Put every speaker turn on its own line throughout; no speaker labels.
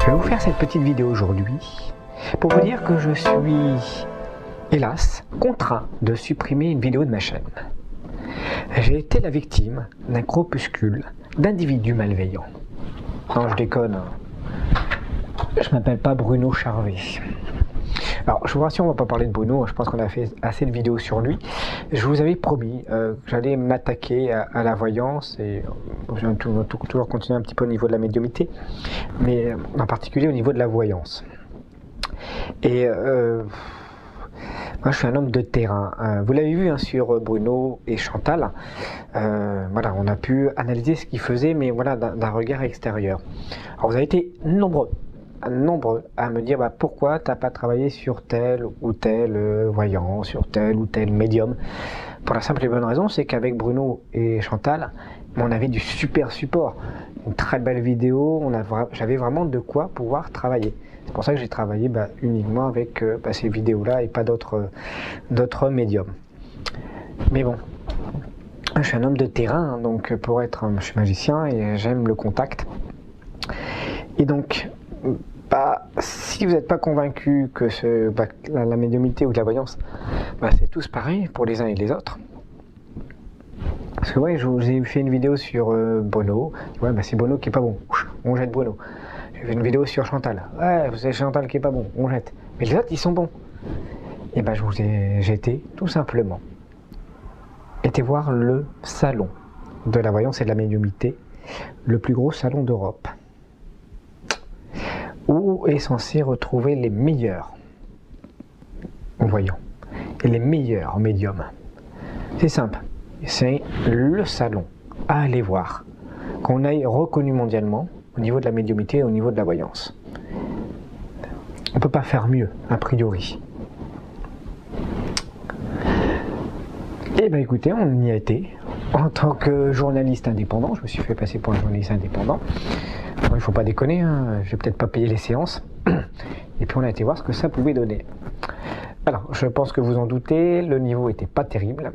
Je vais vous faire cette petite vidéo aujourd'hui pour vous dire que je suis, hélas, contraint de supprimer une vidéo de ma chaîne. J'ai été la victime d'un groupuscule d'individus malveillants. Non, je déconne. Je m'appelle pas Bruno Charvet. Alors, je vous rassure, on va pas parler de Bruno, je pense qu'on a fait assez de vidéos sur lui. Je vous avais promis que j'allais m'attaquer à la voyance et je vais toujours continuer un petit peu au niveau de la médiumnité, mais en particulier au niveau de la voyance. Et moi, je suis un homme de terrain. Vous l'avez vu sur Bruno et Chantal. Voilà, on a pu analyser ce qu'ils faisaient, mais voilà, d'un regard extérieur. Alors, vous avez été nombreux à me dire pourquoi tu n'as pas travaillé sur tel ou tel voyant, sur tel ou tel médium. Pour la simple et bonne raison, c'est qu'avec Bruno et Chantal, on avait du super support, une très belle vidéo, j'avais vraiment de quoi pouvoir travailler. C'est pour ça que j'ai travaillé uniquement avec ces vidéos-là et pas d'autres médiums. Mais bon, je suis un homme de terrain, donc je suis magicien et j'aime le contact. Et donc, si vous n'êtes pas convaincu que la médiumnité ou la voyance, c'est tous pareil pour les uns et les autres. Parce que ouais, j'ai fait une vidéo sur Bruno. Ouais, c'est Bruno qui est pas bon. On jette Bruno. J'ai fait une vidéo sur Chantal. Ouais, c'est Chantal qui est pas bon. On jette. Mais les autres, ils sont bons. Et je vous ai jeté, tout simplement. Été voir le salon de la voyance et de la médiumnité, le plus gros salon d'Europe, où est censé retrouver les meilleurs voyants et les meilleurs médiums. C'est simple, c'est le salon à aller voir, qu'on aille reconnu mondialement au niveau de la médiumnité et au niveau de la voyance. On ne peut pas faire mieux, a priori. Et écoutez, on y a été. En tant que journaliste indépendant, je me suis fait passer pour un journaliste indépendant. Il ne faut pas déconner, je vais peut-être pas payer les séances. Et puis on a été voir ce que ça pouvait donner. Alors, je pense que vous en doutez, le niveau était pas terrible.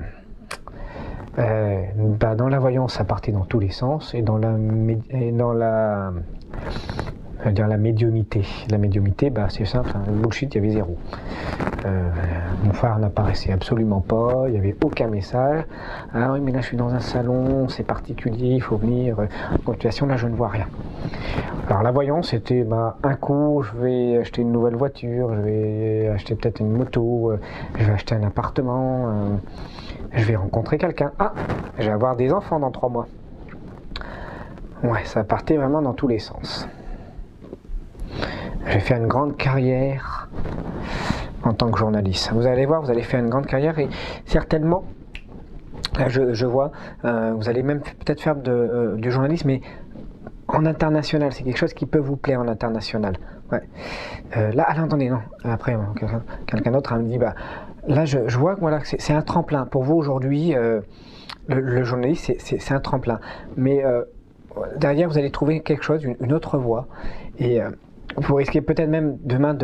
Dans la voyance, ça partait dans tous les sens, et dans la médiumité. La médiumité, c'est simple, le bullshit, il y avait zéro. Mon phare n'apparaissait absolument pas, il n'y avait aucun message. Ah oui, mais là je suis dans un salon, c'est particulier, il faut venir. En continuation, là je ne vois rien. Alors la voyance, c'était un coup, je vais acheter une nouvelle voiture, je vais acheter peut-être une moto, je vais acheter un appartement, je vais rencontrer quelqu'un. Ah, je vais avoir des enfants dans 3 mois. Ouais, ça partait vraiment dans tous les sens. J'ai fait une grande carrière en tant que journaliste. Vous allez voir, vous allez faire une grande carrière et certainement, je vois, vous allez même peut-être faire du journalisme, mais en international. C'est quelque chose qui peut vous plaire en international. Ouais. Là, attendez, non. Après, quelqu'un d'autre me dit, là, je vois que c'est un tremplin. Pour vous, aujourd'hui, le journaliste, c'est un tremplin. Mais derrière, vous allez trouver quelque chose, une autre voie. Et vous risquez peut-être même demain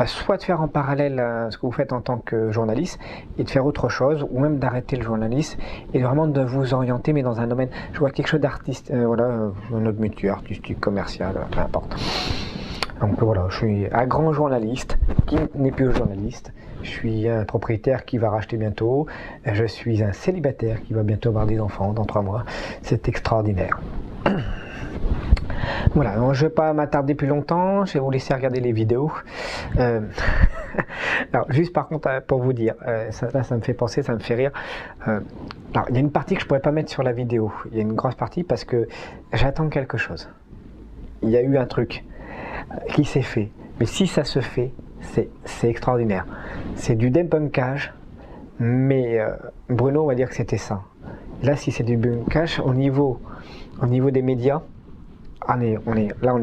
soit de faire en parallèle ce que vous faites en tant que journaliste et de faire autre chose, ou même d'arrêter le journaliste et vraiment de vous orienter, mais dans un domaine, je vois quelque chose d'artiste, un autre métier, artistique, commercial, peu importe. Donc voilà, je suis un grand journaliste qui n'est plus journaliste. Je suis un propriétaire qui va racheter bientôt. Je suis un célibataire qui va bientôt avoir des enfants dans 3 mois. C'est extraordinaire. Voilà, donc je ne vais pas m'attarder plus longtemps, je vais vous laisser regarder les vidéos. Alors, juste par contre, pour vous dire, ça me fait penser, ça me fait rire. Alors, il y a une partie que je ne pourrais pas mettre sur la vidéo. Il y a une grosse partie parce que j'attends quelque chose. Il y a eu un truc qui s'est fait. Mais si ça se fait, c'est extraordinaire. C'est du débunkage, mais Bruno va dire que c'était ça. Là, si c'est du débunkage, au niveau des médias, on est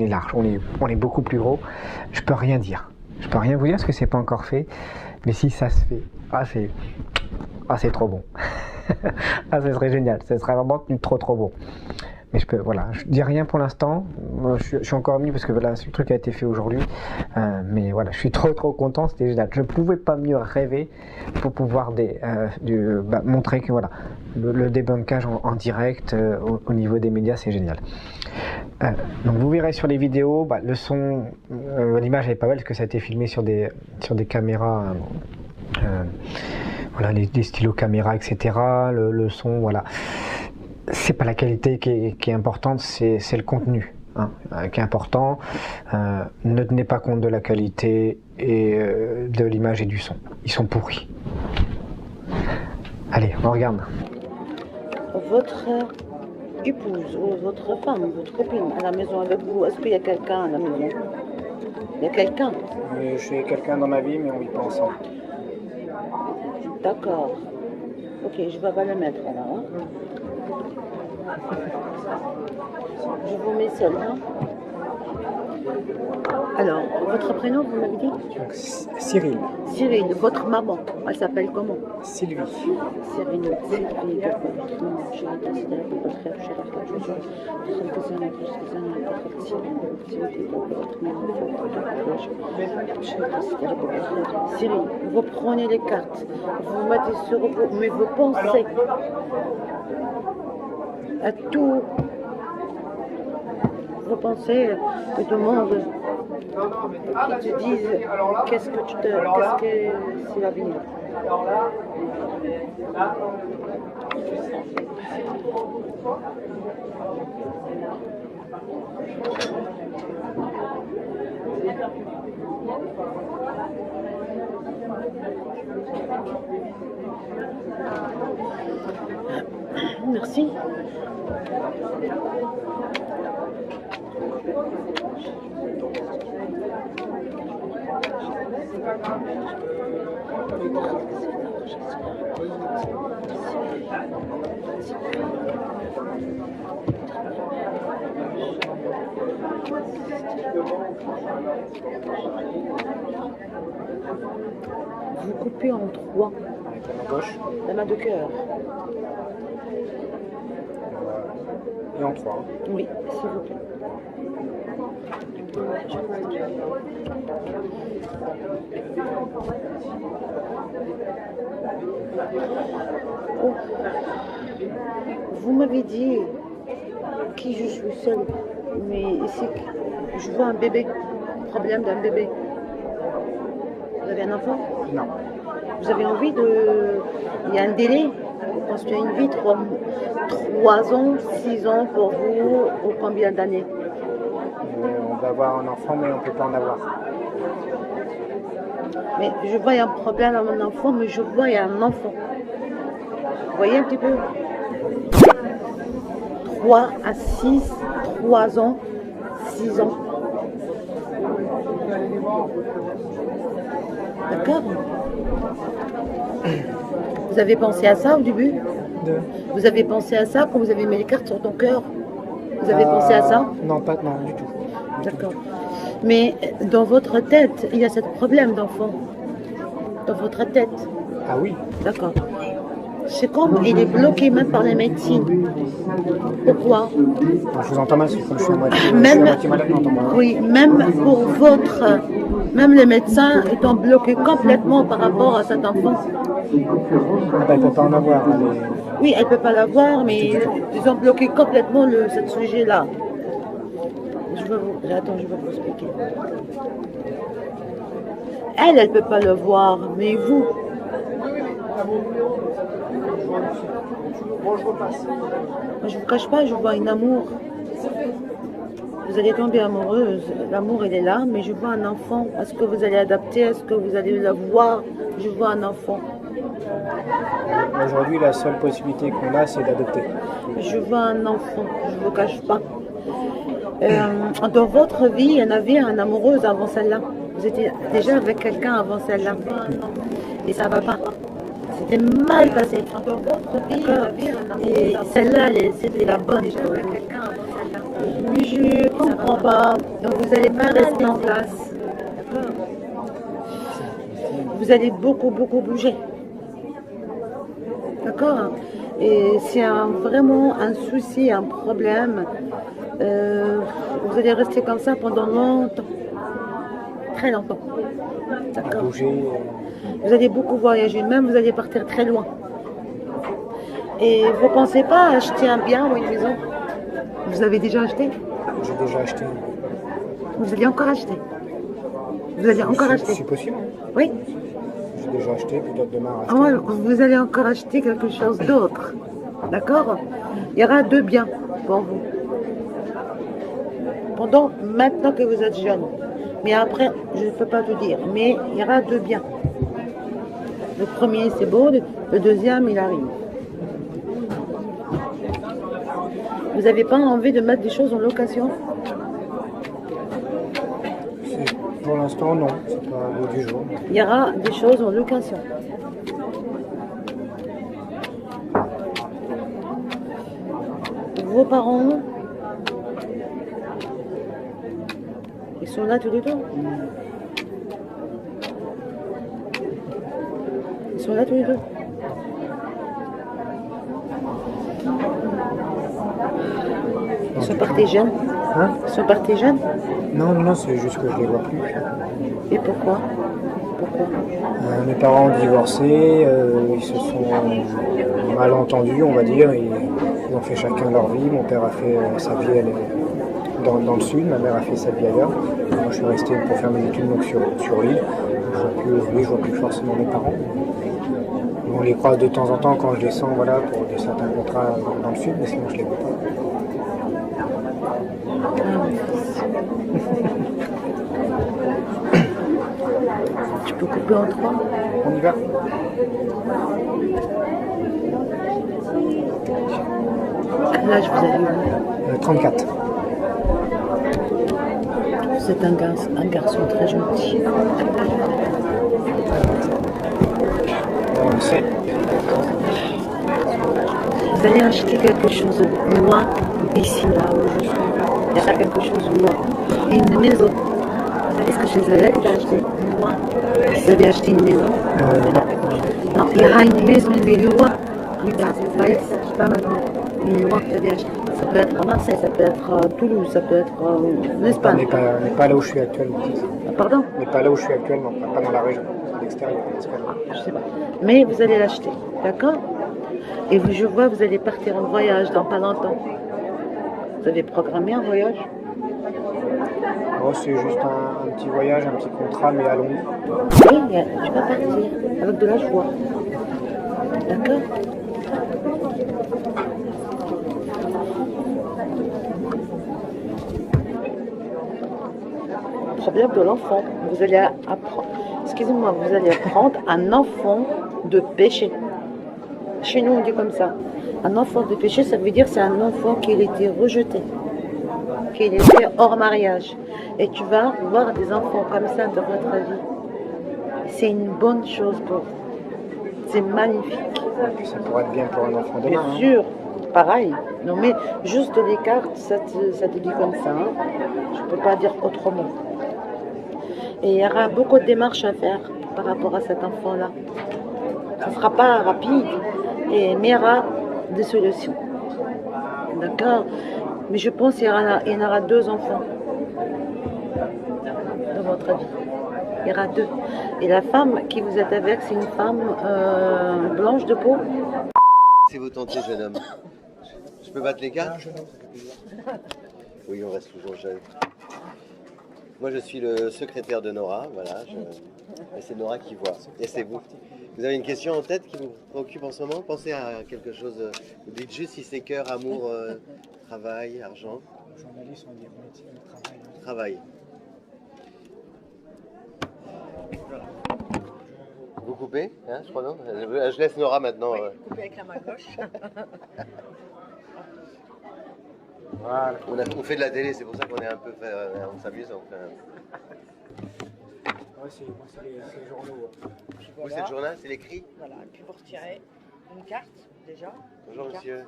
large, on est beaucoup plus gros. Je peux rien dire. Je peux rien vous dire parce que c'est pas encore fait. Mais si ça se fait, c'est trop bon. Ce serait génial. Ce serait vraiment trop bon. Mais je dis rien pour l'instant. Je suis encore mis parce que le truc a été fait aujourd'hui. Mais voilà, je suis trop content. C'était génial. Je ne pouvais pas mieux rêver pour pouvoir montrer que le débunkage en direct au niveau des médias, c'est génial. Donc vous verrez sur les vidéos, le son, l'image est pas belle parce que ça a été filmé sur des caméras, voilà, les stylos caméra, etc. Le son, voilà. C'est pas la qualité qui est importante, c'est le contenu qui est important. Ne tenez pas compte de la qualité et de l'image et du son. Ils sont pourris. Allez, on regarde.
Votre épouse ou votre femme, votre copine à la maison avec vous, est-ce qu'il y a quelqu'un à la maison? Il y a quelqu'un?
Je suis quelqu'un dans ma vie, mais on vit pas ensemble.
D'accord. Ok, je vais pas le mettre alors. Je vous mets celle-là. Alors, votre prénom, vous m'avez dit?
Cyril.
Cyril, votre maman, elle s'appelle comment?
Sylvie.
Cyril, Cyril, vous prenez les cartes, vous mettez sur vous, mais vous pensez à tout. Vous pensez que tout le monde qui te dise qu'est-ce que c'est l'avenir. Merci. Vous coupez en trois.
Avec la main gauche.
La main de cœur.
Et en trois.
Oui, s'il vous plaît. Oh. Vous m'avez dit qui je suis seule, mais ici, je vois un bébé, problème d'un bébé. Vous avez un enfant?
Non.
Vous avez envie de... Il y a un délai pour construire une vie, 3 ans, 6 ans pour vous, ou combien d'années?
On va avoir un enfant, mais on ne peut pas en avoir.
Mais je vois un problème à mon enfant, mais je vois un enfant. Vous voyez un petit peu? 3 à 6, 3 ans, 6 ans. D'accord? Vous avez pensé à ça au début? Vous avez pensé à ça quand vous avez mis les cartes sur ton cœur? Vous avez pensé à ça?
Non, pas non, du tout.
D'accord. Mais dans votre tête, il y a ce problème d'enfant. Dans votre tête.
Ah oui.
D'accord. C'est comme il est bloqué même par les médecines. Pourquoi?
Je vous entends mal, parce que je suis à moitié malade, j'entends mal.
Oui, même pour votre... Même les médecins étant bloqués complètement par rapport à cet enfant.
Elle ne peut pas en avoir.
Oui, elle ne peut pas l'avoir, mais ils ont bloqué complètement ce sujet-là. Attends, je vais vous expliquer. Elle ne peut pas le voir, mais vous. Moi, je ne vous cache pas, je vois un amour. Vous allez tomber amoureuse. L'amour, il est là, mais je vois un enfant. Est-ce que vous allez adapter? Est-ce que vous allez le voir? Je vois un enfant.
Aujourd'hui, la seule possibilité qu'on a, c'est d'adopter.
Je vois un enfant, je ne vous cache pas. Dans votre vie, il y en avait un amoureuse avant celle-là. Vous étiez déjà avec quelqu'un avant celle-là. Et ça ne va pas. C'était mal passé. Dans votre vie, et celle-là, c'était la bonne. Mais je ne comprends pas. Donc vous n'allez pas rester en place. Vous allez beaucoup bouger. D'accord? Et c'est vraiment un souci, un problème. Vous allez rester comme ça pendant longtemps. Très longtemps. D'accord? Vous allez beaucoup voyager, même vous allez partir très loin. Et vous pensez pas acheter un bien ou une maison? Vous avez déjà acheté?
J'ai déjà acheté.
Vous allez encore acheter? Vous allez encore acheter?
C'est possible.
Oui.
J'ai déjà acheté, peut-être demain
Ah
racheter.
ouais, vous allez encore acheter quelque chose d'autre. D'accord? Il y aura 2 biens pour vous. Pendant maintenant que vous êtes jeune. Mais après, je ne peux pas te dire. Mais il y aura 2 biens. Le premier, c'est beau. Le deuxième, il arrive. Vous n'avez pas envie de mettre des choses en location?
Pour l'instant, non. C'est pas au bout du jour.
Il y aura des choses en location. Vos parents, ils sont là tous les deux? Ils sont là tous les deux? Ils sont partis jeunes?
Hein?
Ils sont partis jeunes?
Non, c'est juste que je les vois plus.
Et pourquoi? Pourquoi?
Mes parents ont divorcé, ils se sont mal entendus, on va dire. Ils ont fait chacun leur vie. Mon père a fait sa vie dans le sud, ma mère a fait sa vie ailleurs. Moi, je suis resté pour faire mes études donc sur l'île. Je vois plus forcément mes parents. On les croise de temps en temps quand je descends, voilà, pour certains contrats dans le sud, mais sinon je les vois pas.
Tu peux couper en 3?
On y va?
Quel âge vous avez?
34.
Vous êtes un garçon très gentil.
On sait.
Vous allez acheter quelque chose loin d'ici, là où je suis. Il y aura quelque chose loin. Une maison. Vous savez ce que je vous ai acheté? Loin. Vous avez acheté une maison? Non, il y aura une maison de loin. Regarde, vous voyez, pas maintenant. Une loin que vous avez acheté. Ça peut être à Marseille, ça peut être à Toulouse, ça peut être en Espagne.
Mais pas là où je suis actuellement.
Pardon?
Mais pas là où je suis actuellement, pas dans la région, à l'extérieur.
Je sais pas. Mais vous allez l'acheter, d'accord? Et je vois, vous allez partir en voyage dans pas longtemps. Vous avez programmé un voyage?
Oh, c'est juste un petit voyage, un petit contrat, mais à long.
Oui, tu vas partir avec de la joie. D'accord? Problème de l'enfant. Vous allez apprendre, excusez-moi, vous allez apprendre un enfant de péché. Chez nous, on dit comme ça. Un enfant de péché, ça veut dire c'est un enfant qui a été rejeté, qui était hors mariage. Et tu vas voir des enfants comme ça dans votre vie. C'est une bonne chose pour vous. C'est magnifique.
Ça pourrait être bien pour un enfant demain.
Bien sûr, pareil. Non mais juste les cartes, ça te dit comme ça. Hein. Je ne peux pas dire autrement. Et il y aura beaucoup de démarches à faire par rapport à cet enfant-là. Ça ne sera pas rapide, mais il y aura des solutions. D'accord? Mais je pense qu'il y en aura 2 enfants dans votre vie. Il y aura 2. Et la femme qui vous êtes avec, c'est une femme blanche de peau?
Si vous tentez, jeune homme. Je peux battre les cartes? Oui, on reste toujours jeune. Moi, je suis le secrétaire de Nora, voilà. Et c'est Nora qui voit. Et c'est vous. Vous avez une question en tête qui vous préoccupe en ce moment? Pensez à quelque chose. Vous dites juste si c'est cœur, amour, travail, argent.
Journaliste, on dit
Travail. Vous coupez, hein, je crois, non? Je laisse Nora maintenant.
Oui, couper avec la main gauche.
Voilà.
On fait de la télé, c'est pour ça qu'on est un peu on s'amuse.
Ouais, c'est les journaux.
Vous, c'est le journal, c'est l'écrit?
Voilà, et puis vous retirez une carte déjà.
Bonjour monsieur.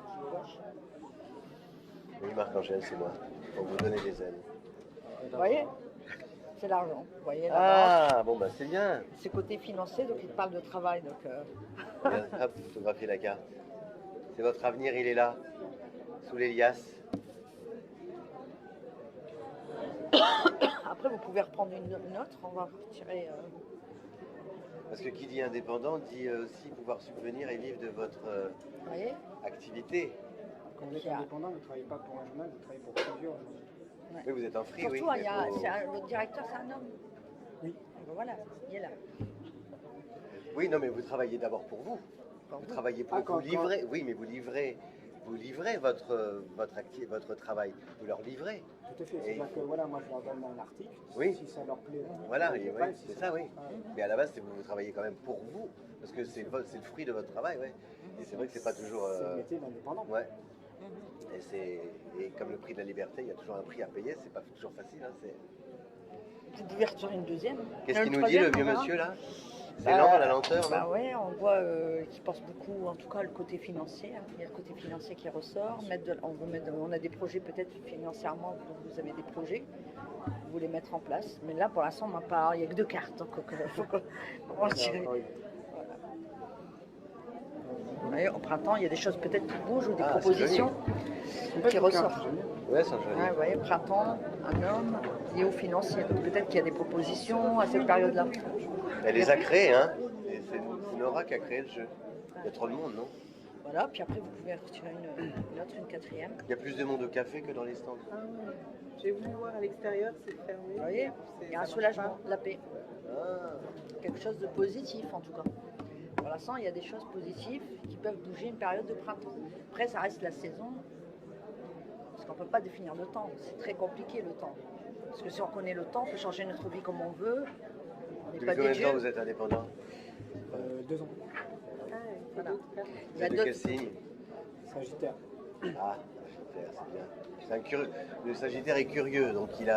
Oui, Marc-Angèle, c'est moi. Pour vous donner des ailes.
Vous voyez? C'est l'argent. Vous voyez
Ah, bon, bah c'est bien.
C'est côté financier, donc il parle de travail. Donc,
Bien, hop, photographiez la carte. C'est votre avenir, il est là, sous les liasses.
Après, vous pouvez reprendre une autre. On va retirer.
Parce que qui dit indépendant dit aussi pouvoir subvenir et vivre de votre
Vous voyez?
activité.
Quand vous êtes indépendant, vous ne travaillez pas pour un journal, vous travaillez pour plusieurs journaux.
Oui, vous êtes en free,
Surtout,
oui.
il y a, le directeur, c'est un homme.
Oui.
Ben voilà, il est là.
Oui, non, mais vous travaillez d'abord pour vous. Vous travaillez pour vous livrer. Oui, mais vous livrez votre travail. Vous leur livrez.
Tout à fait. C'est-à-dire que voilà, moi je leur donne un article.
Oui.
Si ça leur plaît.
Voilà,
oui,
c'est ça, oui. Mais à la base, vous travaillez quand même pour vous. Parce que c'est le fruit de votre travail, ouais. Et c'est vrai que c'est pas toujours.
C'est le métier d'indépendant.
Ouais. Et comme le prix de la liberté, il y a toujours un prix à payer. C'est pas toujours facile. Hein,
Vous pouvez retirer une deuxième.
Qu'est-ce qu'il nous dit, le vieux monsieur, là? C'est lent, la lenteur,
bah
non?
ouais, on voit qu'il pense beaucoup, en tout cas, le côté financier. Hein. Il y a le côté financier qui ressort. On a des projets, peut-être financièrement, vous avez des projets. Vous voulez mettre en place. Mais là, pour l'instant, on n'a pas. Il n'y a que 2 cartes. Donc, faut qu'on retirer. Ouais, au printemps, il y a des choses peut-être qui bougent ou des propositions qui ressortent.
Ouais, c'est joli.
Ouais, printemps, un homme lié au financier. Donc peut-être qu'il y a des propositions à cette période-là.
Elle les a créées, hein. Et c'est Nora qui a créé le jeu. Il y a trop de monde, non?
Voilà, puis après vous pouvez retirer une autre, une quatrième.
Il y a plus de monde au café que dans les stands.
Ah ouais. J'ai voulu voir à l'extérieur, c'est fermé.
Vous voyez, il y a un soulagement, la paix.
Ah.
Quelque chose de positif en tout cas. Pour l'instant, il y a des choses positives qui peuvent bouger une période de printemps. Après, ça reste la saison. Parce qu'on ne peut pas définir le temps. C'est très compliqué le temps. Parce que si on connaît le temps, on peut changer notre vie comme on veut. On n'est
Depuis
pas
combien
des
de temps
dieux.
vous êtes indépendant?
2 ans.
Ah,
Voilà.
Vous êtes de quel signe?
Sagittaire.
Ah, Sagittaire, c'est bien. C'est un curieux. Le Sagittaire est curieux, donc il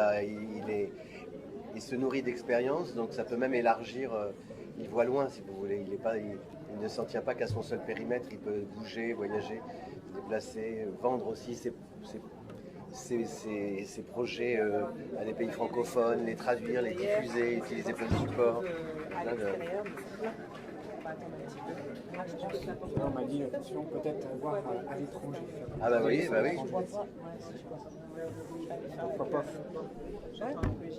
se nourrit d'expérience, donc ça peut même élargir. Il voit loin, si vous voulez. Il ne s'en tient pas qu'à son seul périmètre. Il peut bouger, voyager, se déplacer, vendre aussi ses projets à des pays francophones, les traduire, les diffuser, utiliser plein de supports.
à
Plein de-
l'extérieur,
Là, on m'a dit attention, peut-être voir à l'étranger.
Ah bah oui, bah oui.
Pourquoi pas?
Ouais.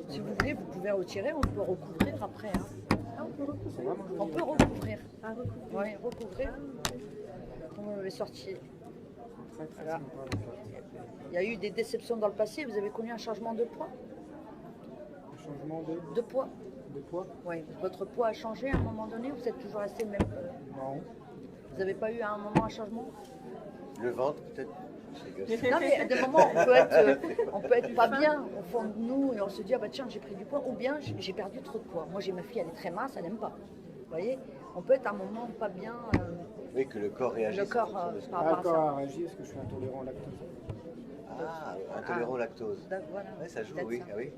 Si vous voulez, vous pouvez retirer, on peut recouvrir après. Hein.
C'est vraiment joli.
On peut recouvrir.
Ah, recouvrir.
Oui, recouvrir. On m'avait sorti.
Très, très
Voilà.
sympa.
Il y a eu des déceptions dans le passé. Vous avez connu un changement de poids?
Un changement
De poids?
de poids?
Oui. Votre poids a changé à un moment donné? Vous êtes toujours resté le même?
Non.
Vous n'avez pas eu à un moment un changement?
Le ventre, peut-être.
Non, mais à des moments, on peut être pas bien au fond de nous et on se dit, ah bah tiens, j'ai pris du poids, ou bien j'ai perdu trop de poids. Moi, j'ai ma fille, elle est très mince, elle n'aime pas. Vous voyez, on peut être à un moment pas bien.
Oui, que le corps réagisse.
Le corps,
en fonction de ce que-
par
Ah,
rapport à
le corps
ça.
a réagi parce que je suis intolérant au lactose.
Ah, intolérant au lactose.
Donc, voilà.
Ouais, ça joue,
Peut-être
oui.
ça.
Ah oui.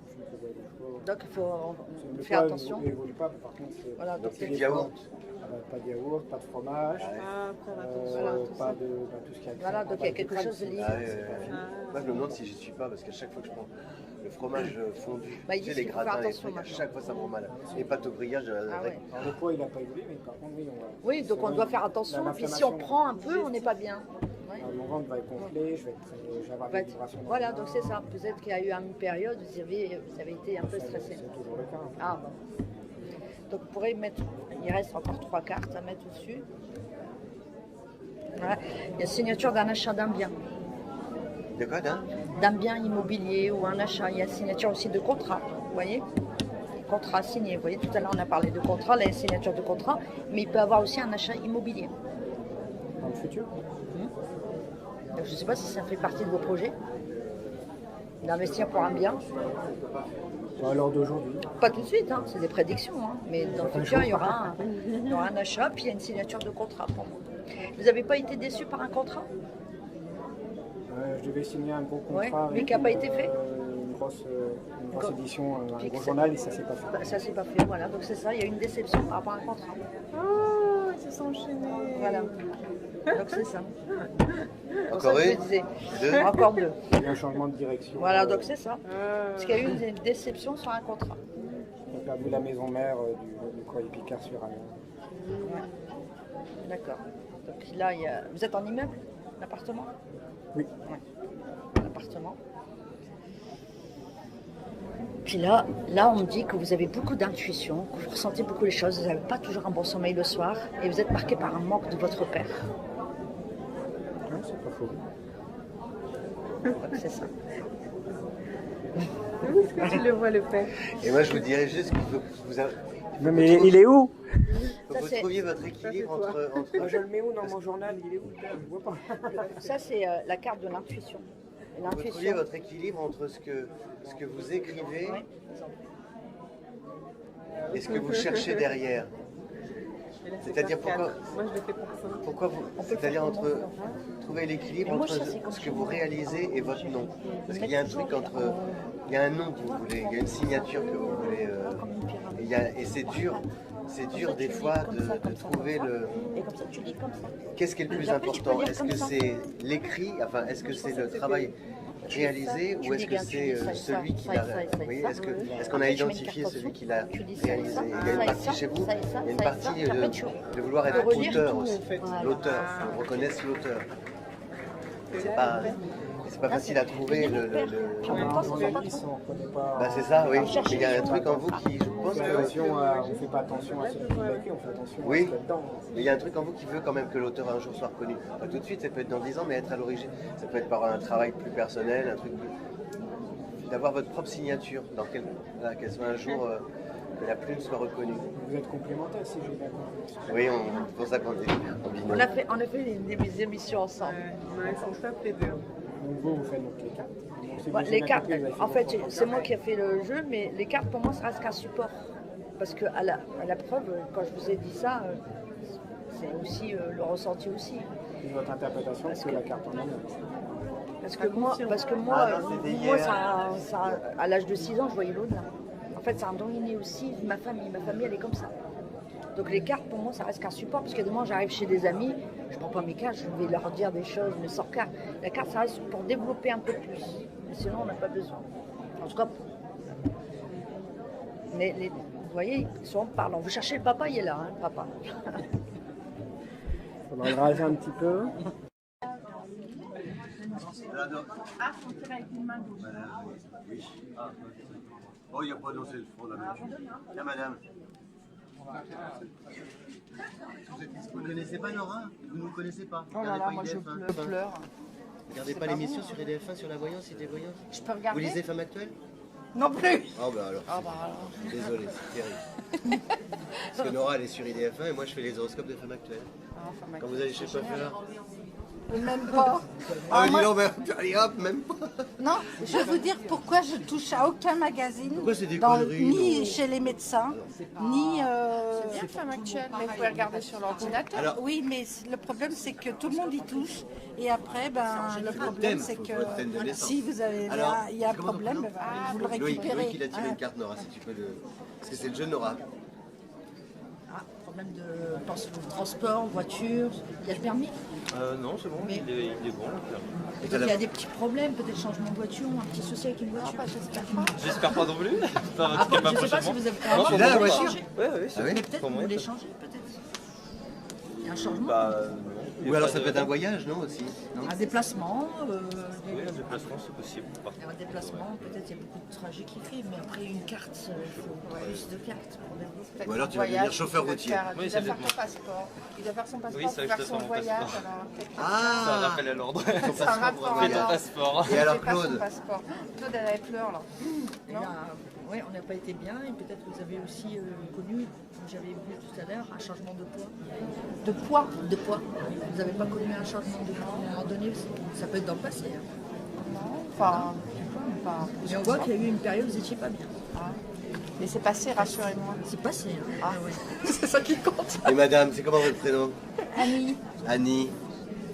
Je me faisais des fois.
Donc, il faut
Le
faire
poids
attention.
n'évolue pas, par contre, c'est
Voilà,
Donc
donc
plus
c'est
de yaourt.
pas de yaourt, pas de fromage,
Ah ouais.
Ah, faire attention à tout
pas
ça.
de tout ce qui a
Voilà, donc il y a quelque chose de lié.
Ah, moi, je me demande si j'y suis pas, parce qu'à chaque fois que je prends le fromage fondu,
Bah, ils
tu sais,
disent
les
qu'il faut faire
gratins, les
attention
trucs, à
maintenant.
chaque fois ça me rend mal. Les pâtes au grillage,
Ah ouais.
Alors, le poids, il n'a pas évolué, mais par contre, oui, on va.
Oui, donc on doit faire attention. Puis si on prend un peu, on n'est pas bien. Ouais.
Mon ventre va être gonflé, je vais avoir des vibrations. dans
Voilà,
le
donc
ventre.
c'est ça. Peut-être qu'il y a eu une période, vous avez été un peu stressé.
C'est toujours le cas. hein.
Ah bon. Donc vous pourrez mettre, il reste encore 3 cartes à mettre au-dessus. Voilà. Il y a signature d'un achat d'un bien.
De quoi,
D'un bien immobilier ou un achat. Il y a signature aussi de contrat, vous voyez? Contrat signé. Vous voyez, tout à l'heure on a parlé de contrat, là il y a signature de contrat, mais il peut avoir aussi un achat immobilier.
Dans le futur,
Donc, je ne sais pas si ça fait partie de vos projets d'investir pour un bien.
à l'heure d'aujourd'hui,
Pas tout de suite, hein, c'est des prédictions, hein, mais dans le futur il y aura un achat, puis il y a une signature de contrat pour moi. Vous n'avez pas été déçu par un contrat?
je devais signer un gros
Ouais,
contrat
mais
avec
qui n'a pas été fait.
une grosse édition, un
Puis
gros
que
journal, et ça s'est pas fait.
Bah, ça s'est pas fait, voilà, donc c'est ça, il y a une déception par rapport à un contrat.
Oh, ils se sont enchaînés.
Voilà, donc c'est ça. Pour ça
Encore
que je
une
disais.
Deux
Encore 2.
Il y a eu un changement de direction.
Voilà, donc c'est ça.
Ah.
Parce qu'il y a eu une déception sur un contrat.
On a perdu la maison mère du courrier Picard sur Amiens.
Ouais. D'accord. Donc là, vous êtes en immeuble, l'appartement?
Oui.
Ouais. L'appartement. Puis là, on me dit que vous avez beaucoup d'intuition, que vous ressentez beaucoup les choses, vous n'avez pas toujours un bon sommeil le soir, et vous êtes marqué par un manque de votre père.
faux.
Je crois que c'est ça.
Où est-ce que tu le vois le faire?
Et moi, je vous dirais juste qu'il faut que vous,
Non, mais il est où?
faut que vous trouviez votre équilibre entre
Moi, je le mets où dans mon journal? Il est où? Je vois pas.
Ça, c'est la carte de l'intuition. Et
vous trouviez
l'intuition.
votre équilibre entre ce que vous écrivez
Oui.
et ce que vous cherchez derrière.
Et là, c'est
C'est-à-dire
par
pourquoi,
quatre. Moi, je le fais par 5.
pourquoi vous, c'est-à-dire entre trouver l'équilibre
Mais moi,
entre
ça, c'est comme
ce que vous réalisez et votre nom. Parce qu'il y a un truc entre, il y a un nom que vous voulez, il y a une signature que vous voulez,
Comme une pyramide.
et, et c'est dur des fois de trouver le.
Et comme ça, tu lis comme ça.
Qu'est-ce qui est le plus
Et après, tu peux
important?
lire
Est-ce
comme
que
ça.
c'est l'écrit, enfin, est-ce que c'est le travail réalisé
Tu
ou est-ce
dis
que
bien, tu
c'est
dis ça,
celui qui
ça,
l'a.
ça, ça,
Oui,
ça.
est-ce qu'on a
Après, tu mets une
identifié
carte
celui
en
qui l'a
dessous, tu dis ça et
réalisé?
ça,
Il y a
ça
une
et
partie
ça,
chez vous,
ça et ça,
il y a une
ça et
partie
ça, et après, tu
de vouloir être
relire
auteur
tout,
aussi.
en fait.
Voilà.
L'auteur, qu'on reconnaisse l'auteur. C'est pas facile à trouver le.
En même temps, ça
On
sent pas
lit,
trop.
on connaît pas.
Bah c'est ça, oui.
chercher
Mais il y a
les
un truc en vous qui, je
On
pense
fait
que.
attention on fait pas attention à celui qui l'a écrit, on fait attention
Oui.
à ce qu'il y a dedans.
Mais il y a un truc en vous qui veut quand même que l'auteur un jour soit reconnu. Pas tout de suite, ça peut être dans 10 ans, mais être à l'origine. Ça peut être par un travail plus personnel, un truc plus. D'avoir votre propre signature, voilà, qu'elle soit un jour, que la plume soit reconnue.
Vous êtes complémentaires si j'ai bien compris.
Oui, c'est pour ça qu'on est en binôme.
On a fait des émissions ensemble.
Ouais, ils sont top les deux.
Donc vous faites donc les cartes. Donc, si
Bah,
j'ai
les
bien
cartes,
compris, vous avez fait
en fait,
votre propre
c'est moi
travail.
qui ai fait le jeu, mais les cartes pour moi, ça reste qu'un support. Parce que à la preuve, quand je vous ai dit ça, c'est aussi le ressenti aussi.
Et votre interprétation, c'est la carte en elle-même.
Parce que moi,
Ah non, c'était
moi
hier.
à l'âge de 6 ans, je voyais l'au-delà. En fait, c'est un don inné aussi de ma famille. Ma famille, elle est comme ça. Donc les cartes, pour moi, ça reste qu'un support. Parce que demain, j'arrive chez des amis, je ne prends pas mes cartes, je vais leur dire des choses, mais sans carte. La carte, ça reste pour développer un peu plus. Mais sinon, on n'a pas besoin. En tout cas, mais vous voyez, ils sont en parlant. Vous cherchez le papa, il est là, hein, le papa.
Il faudra le raser un petit peu.
Oui. Oh, il n'y a pas dansé le fond là. Tiens, madame. Vous ne connaissez pas Nora? Vous ne nous connaissez pas?
Oh là là, moi je pleure.
Regardez pas l'émission sur EDF1 sur la voyance, c'était voyance.
Je peux
Vous
regarder?
lisez Femme Actuelle?
Non plus.
Oh bah alors. Désolé, c'est terrible. Parce que Nora elle est sur IDF1 et moi je fais les horoscopes de Femme Actuelle. Quand vous allez chez le coiffeur.
Même pas.
Ah, dis donc, allez hop, même pas.
Non, je vais vous dire pourquoi je touche à aucun magazine,
Pourquoi c'est des conneries,
ni
non
chez les médecins, ni...
C'est bien Femme Actuelle, mais vous pouvez regarder sur l'ordinateur.
Alors,
Oui, mais le problème c'est que tout le monde y touche, et après, ben, le problème
thème,
c'est
faut
que
votre thème de naissance.
si vous avez
Alors,
là, il y a un
comment ton
problème,
prénom
ben, vous le
Loïc,
récupérez.
Loïc, il a tiré
hein.
une carte Nora, si tu peux le. Parce que c'est le jeu de Nora.
Ah, problème de transport, voiture. Il y a le permis.
Non, c'est bon, il est bon.
Peut-être qu'il y a des petits problèmes, peut-être changement de voiture, un petit souci avec une voiture.
J'espère pas non plus.
Ah bon, je ne sais pas si vous avez. Ah,
tu
bon,
l'as, la
vous voulez
voiture
changer.
Ouais, oui,
Ah
c'est
oui
Mais peut-être
Pour
que vous
moi,
voulez
ça-
changer, peut-être. Il y a un changement.
Bah,
Ou alors ça peut être un voyage, non aussi non
Un déplacement.
Oui, un déplacement, c'est possible.
Il y a un déplacement, peut-être il y a beaucoup de trajets qui fait, mais après une carte, il faut plus de cartes pour développer.
Ou alors tu vas devenir chauffeur routier.
Oui,
Il
ça
doit faire
dépend.
son passeport. Il doit faire son passeport
Oui, ça,
pour
je
faire
dois
son
faire mon
voyage.
passeport.
Alors,
C'est un
Ah
rappel à l'ordre.
c'est un rapport
Fais ton
alors.
passeport.
Et alors
Il fait pas son
Claude
passeport. Claude, elle pleure là.
Et là, ouais, on n'a pas été bien et peut-être que vous avez aussi connu, comme j'avais vu tout à l'heure, un changement de poids.
De poids.
De poids. Vous n'avez pas connu un changement de poids à un moment donné aussi. Ça peut être dans le passé. Hein.
Non, enfin,
Mais on voit qu'il y a eu une période où vous n'étiez pas bien.
mais c'est passé, rassurez-moi.
C'est passé. Hein. Ah ouais. C'est ça qui compte.
Et madame, c'est comment votre prénom?
Annie,
Annie.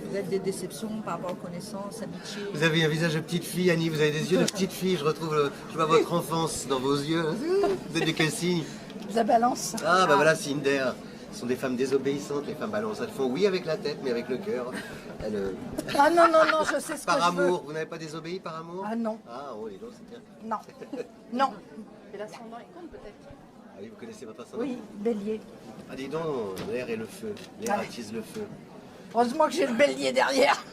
Vous avez des déceptions par rapport aux connaissances, amitiés.
Vous avez un visage de petite fille, Annie, vous avez des yeux de petite fille, je retrouve je vois votre enfance dans vos yeux. Vous êtes de quel signe?
la balance.
Ah bah voilà, signe d'air. Ce sont des femmes désobéissantes, les femmes balances. Elles font oui avec la tête, mais avec le cœur. Elles,
Ah non, non, non, je sais ce que
par
je veux.
amour, vous n'avez pas désobéi par amour?
Ah non,
Ah oh, les gens, c'est bien.
non, non.
Et l'ascendant, il compte peut-être.
Ah oui, vous connaissez votre ascendant?
Oui, bélier.
Ah dis donc, l'air et le feu. L'air
Ah.
attise le feu.
Heureusement que j'ai le bélier derrière.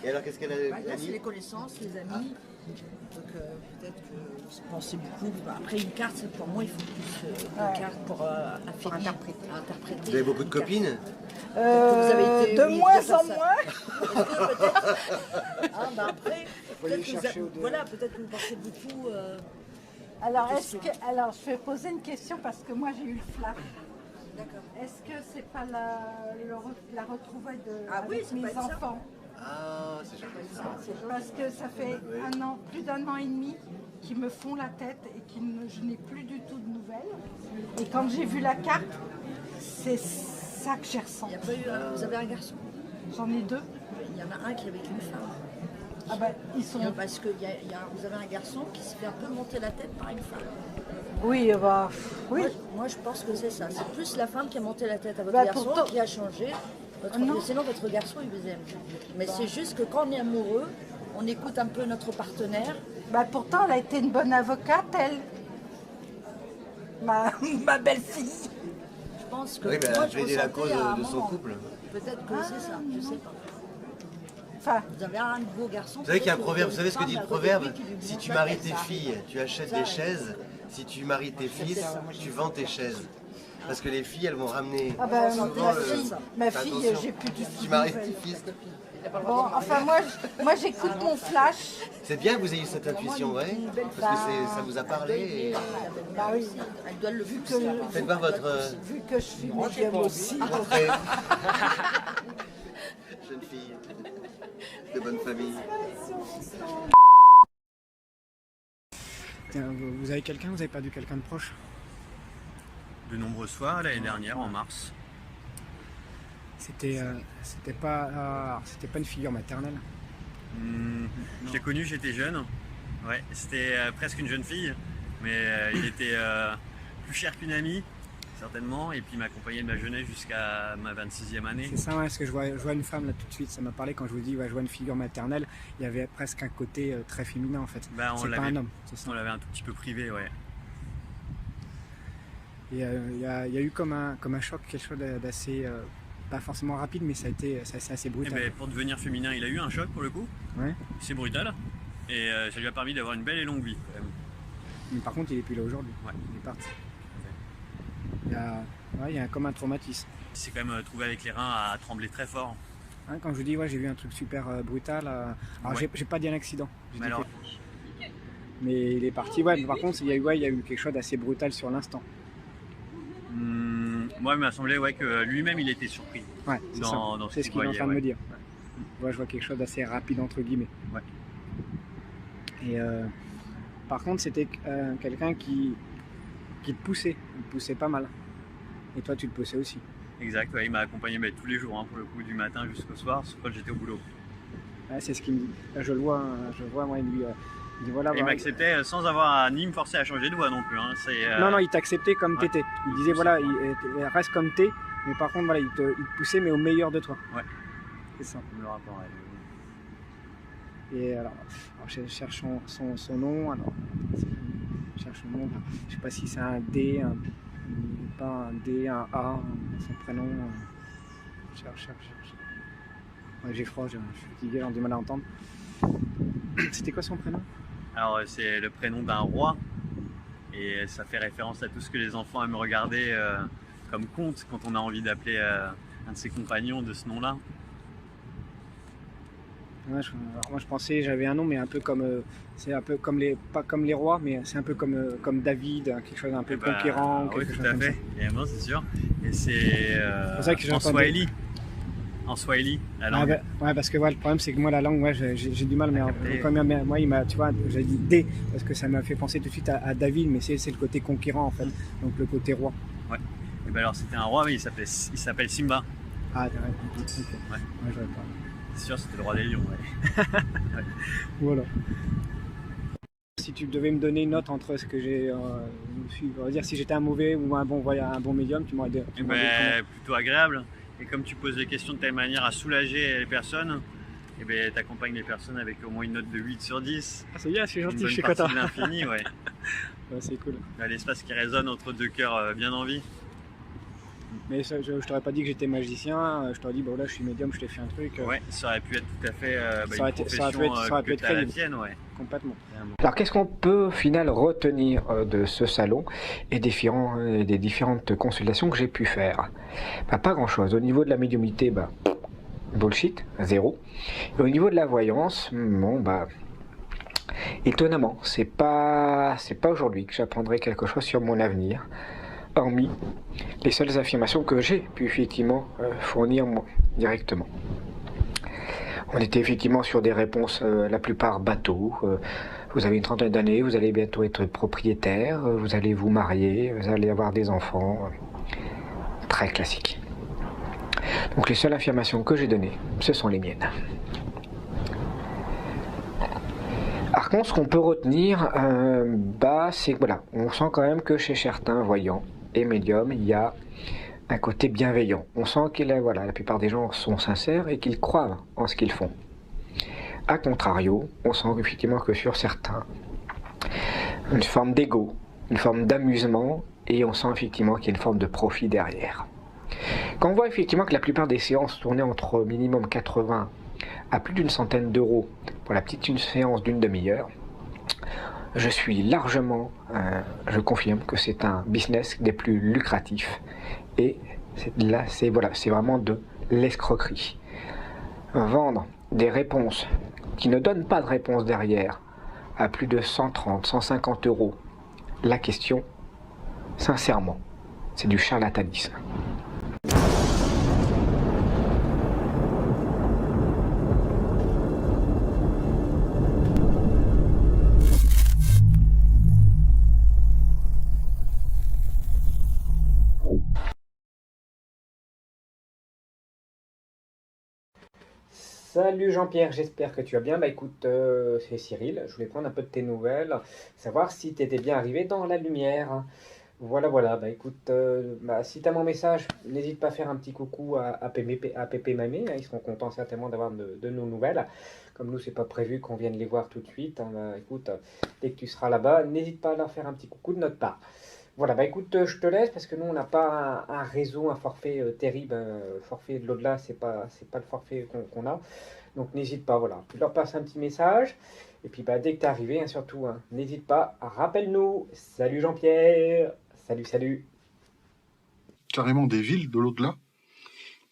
Et alors, qu'est-ce qu'elle a
Là, c'est
dit?
les connaissances, les amis. Donc peut-être que vous pensez beaucoup. Après, une carte, pour moi, il faut plus une carte pour interpréter.
Vous avez beaucoup de copines?
Vous avez été,
De
oui,
moins
faire
en
ça.
moins.
Parce que peut-être. Ah, bah après,
Faut aller
peut-être que vous
chercher
a-
au-delà.
voilà, peut-être que vous pensez beaucoup.
Alors, alors, je vais poser une question parce que moi j'ai eu le flash.
D'accord.
Est-ce que c'est pas la retrouvaille
Ah oui,
avec
ça
mes
peut être ça.
enfants?
Ah, c'est gentil.
Parce que ça fait un an, plus d'un an et demi qui me font la tête et je n'ai plus du tout de nouvelles. Et quand j'ai vu la carte, c'est ça que j'ai
Il
ressenti.
n'y a pas eu. Vous avez un garçon?
J'en ai deux.
Il y en a un qui est avec une femme.
Ah ben, ils sont...
Parce que vous avez un garçon qui se fait un peu monter la tête par une femme.
Oui, bah, oui.
Moi, je pense que c'est ça. C'est plus la femme qui a monté la tête à votre
Bah,
garçon
pourtant-
qui a changé.
Non.
Sinon, votre garçon, il vous aime. Mais c'est juste que quand on est amoureux, on écoute un peu notre partenaire.
Bah, pourtant, elle a été une bonne avocate, elle. Ma belle-fille.
Je pense que.
Oui, mais elle
moi,
a
je
plaidé la
ressentais
cause
à un
de son
moment.
couple.
Peut-être que c'est ça, je sais pas.
Enfin,
Vous avez un beau garçon.
Vous savez qu'il y a un
peut-être
proverbe,
que
vous savez ce que dit le
femme,
proverbe?
à côté de lui qui lui
Si
monte
tu
la
maries
tête,
tes
ça
filles,
arrive.
tu achètes
Ça
des
arrive.
chaises. Si tu maries tes fils, tu vends tes chaises. Parce que les filles, elles vont ramener.
ah ben,
souvent
ma fille,
attention.
j'ai plus du tout
Tu
de
maries
nouvelles.
tes fils.
Bon, enfin, moi j'écoute mon flash.
C'est bien que vous ayez cette intuition, ouais. Parce que ça vous a parlé. Et...
Bah oui,
Elle doit le
vu
pousser.
que,
Faites voir votre
vu que je suis médium aussi.
très jeune fille de bonne famille.
Tiens, vous avez quelqu'un? Vous avez perdu quelqu'un de proche?
De nombreuses fois, l'année dernière, en mars.
C'était pas une figure maternelle.
Je l'ai connu, j'étais jeune. Ouais, c'était presque une jeune fille, mais il était plus cher qu'une amie, certainement, et puis il m'accompagnait de ma jeunesse jusqu'à ma 26e année.
C'est ça, ouais, parce que je vois une femme là tout de suite. Ça m'a parlé quand je vous dis, ouais, je vois une figure maternelle. Il y avait presque un côté très féminin en fait.
Bah,
c'est pas un homme, c'est ça.
On l'avait un tout petit peu privé, ouais.
Et il y a eu comme un choc, quelque chose d'assez, pas forcément rapide, mais ça a été assez
Et
brutal.
ben, pour devenir féminin, il a eu un choc pour le coup.
Ouais.
C'est brutal. Et ça lui a permis d'avoir une belle et longue vie. Quand même.
Mais par contre, il est plus là aujourd'hui.
Ouais.
Il est parti. Il y a comme un traumatisme.
Il s'est quand même trouvé avec les reins à trembler très fort.
Hein, quand je vous dis, ouais, j'ai vu un truc super brutal. Alors,
Ouais.
j'ai pas dit un accident. J'ai
Mais
dit
alors,
mais il est parti. Ouais, mais par contre, il y a eu quelque chose d'assez brutal sur l'instant.
moi, il m'a semblé que lui-même, il était surpris.
Ouais, c'est ça.
Dans
C'est ce qu'il est en train de me dire. Ouais, je vois quelque chose d'assez rapide entre guillemets.
Ouais.
Et par contre, c'était quelqu'un qui te poussait. Il te poussait pas mal. Et toi, tu le poussais aussi.
Exact, ouais, il m'a accompagné tous les jours, pour le coup, du matin jusqu'au soir, sauf quand j'étais au boulot.
Ouais, c'est ce qu'il me dit. Là, je le vois, moi, il me dit voilà.
Et il m'acceptait sans avoir à ni me forcer à changer de voie non plus. Hein.
Non, il t'acceptait comme
ouais.
t'étais. Il disait voilà, il reste comme t'es, mais par contre, voilà, il te poussait, mais au meilleur de toi.
Ouais.
C'est ça.
Le rapport, ouais.
Et alors je cherche son nom. Alors, je cherche son nom. Je sais pas si c'est un D, pas un D, un A, son prénom. Je cherche. Ouais, j'ai froid, je suis fatigué, j'ai du mal à entendre. C'était quoi son prénom?
Alors, c'est le prénom d'un roi. Et ça fait référence à tout ce que les enfants aiment regarder comme conte quand on a envie d'appeler un de ses compagnons de ce nom-là.
Ouais, moi je pensais, j'avais un nom, mais un peu comme, c'est un peu comme pas comme les rois, mais c'est un peu comme David, quelque chose un peu conquérant,
oui,
quelque
tout
chose
à
comme
fait,
ça.
évidemment, c'est sûr. Et c'est
ça que
en
j'entendais.
Swahili. En Swahili, la langue.
Ouais, parce que le problème c'est que moi la langue, ouais, j'ai du mal, mais moi il m'a, tu vois, j'ai dit D, parce que ça m'a fait penser tout de suite à David, mais c'est le côté conquérant en fait, donc le côté roi.
Ouais. Et ben alors c'était un roi, mais il s'appelle Simba.
Ah, ouais, ok.
Ouais.
Ouais, je pas.
C'est sûr, c'était le roi des lions. Ouais.
Voilà. Si tu devais me donner une note entre ce que j'ai, on va dire si j'étais un mauvais ou un bon médium, tu m'aurais dit.
Plutôt agréable. Et comme tu poses les questions de telle manière à soulager les personnes, et ben t'accompagnes les personnes avec au moins une note de 8 sur 10.
Ah, c'est bien, c'est gentil,
je suis content. De l'infini, ouais.
Ouais, c'est cool.
L'espace qui résonne entre deux cœurs bien en vie.
Mais ça, je t'aurais pas dit que j'étais magicien, je t'aurais dit, bon là je suis médium, je t'ai fait un truc.
Ouais, ça aurait pu être tout à fait
ça aurait
une
été- ça aurait pu être-
profession
ça aurait pu
que
être
t'as la
crédible.
tienne, ouais.
Complètement.
Alors qu'est-ce qu'on peut au final retenir de ce salon et des différentes consultations que j'ai pu faire? Pas grand-chose. Au niveau de la médiumnité, bullshit, zéro. Et au niveau de la voyance, étonnamment, c'est pas aujourd'hui que j'apprendrai quelque chose sur mon avenir, hormis les seules affirmations que j'ai pu effectivement fournir moi, directement. On était effectivement sur des réponses, la plupart bateaux. Vous avez une trentaine d'années, vous allez bientôt être propriétaire, vous allez vous marier, vous allez avoir des enfants. Très classique. Donc les seules affirmations que j'ai données, ce sont les miennes. Par contre, ce qu'on peut retenir, c'est que voilà, on sent quand même que chez certains voyants et médiums, il y a un côté bienveillant. On sent que la plupart des gens sont sincères et qu'ils croient en ce qu'ils font. A contrario, on sent effectivement que sur certains, une forme d'ego, une forme d'amusement, et on sent effectivement qu'il y a une forme de profit derrière. Quand on voit effectivement que la plupart des séances tournaient entre minimum 80 à plus d'une centaine d'euros pour la petite une séance d'une demi-heure, je suis largement, je confirme que c'est un business des plus lucratifs. Et là, c'est vraiment de l'escroquerie. Vendre des réponses qui ne donnent pas de réponse derrière à plus de 130, 150 euros, la question, sincèrement, c'est du charlatanisme. Salut Jean-Pierre, j'espère que tu vas bien. Écoute, c'est Cyril, je voulais prendre un peu de tes nouvelles, savoir si tu étais bien arrivé dans la lumière. Voilà, écoute, si tu as mon message, n'hésite pas à faire un petit coucou à Pépé Mamé, ils seront contents certainement d'avoir de nos nouvelles. Comme nous, c'est pas prévu qu'on vienne les voir tout de suite, écoute, dès que tu seras là-bas, n'hésite pas à leur faire un petit coucou de notre part. Voilà, écoute, je te laisse parce que nous, on n'a pas un réseau, un forfait terrible. Le forfait de l'au-delà, c'est pas le forfait qu'on a. Donc n'hésite pas, voilà. Tu leur passes un petit message. Et puis dès que tu es arrivé, surtout, n'hésite pas, rappelle-nous. Salut Jean-Pierre. Salut.
Carrément des villes de l'au-delà.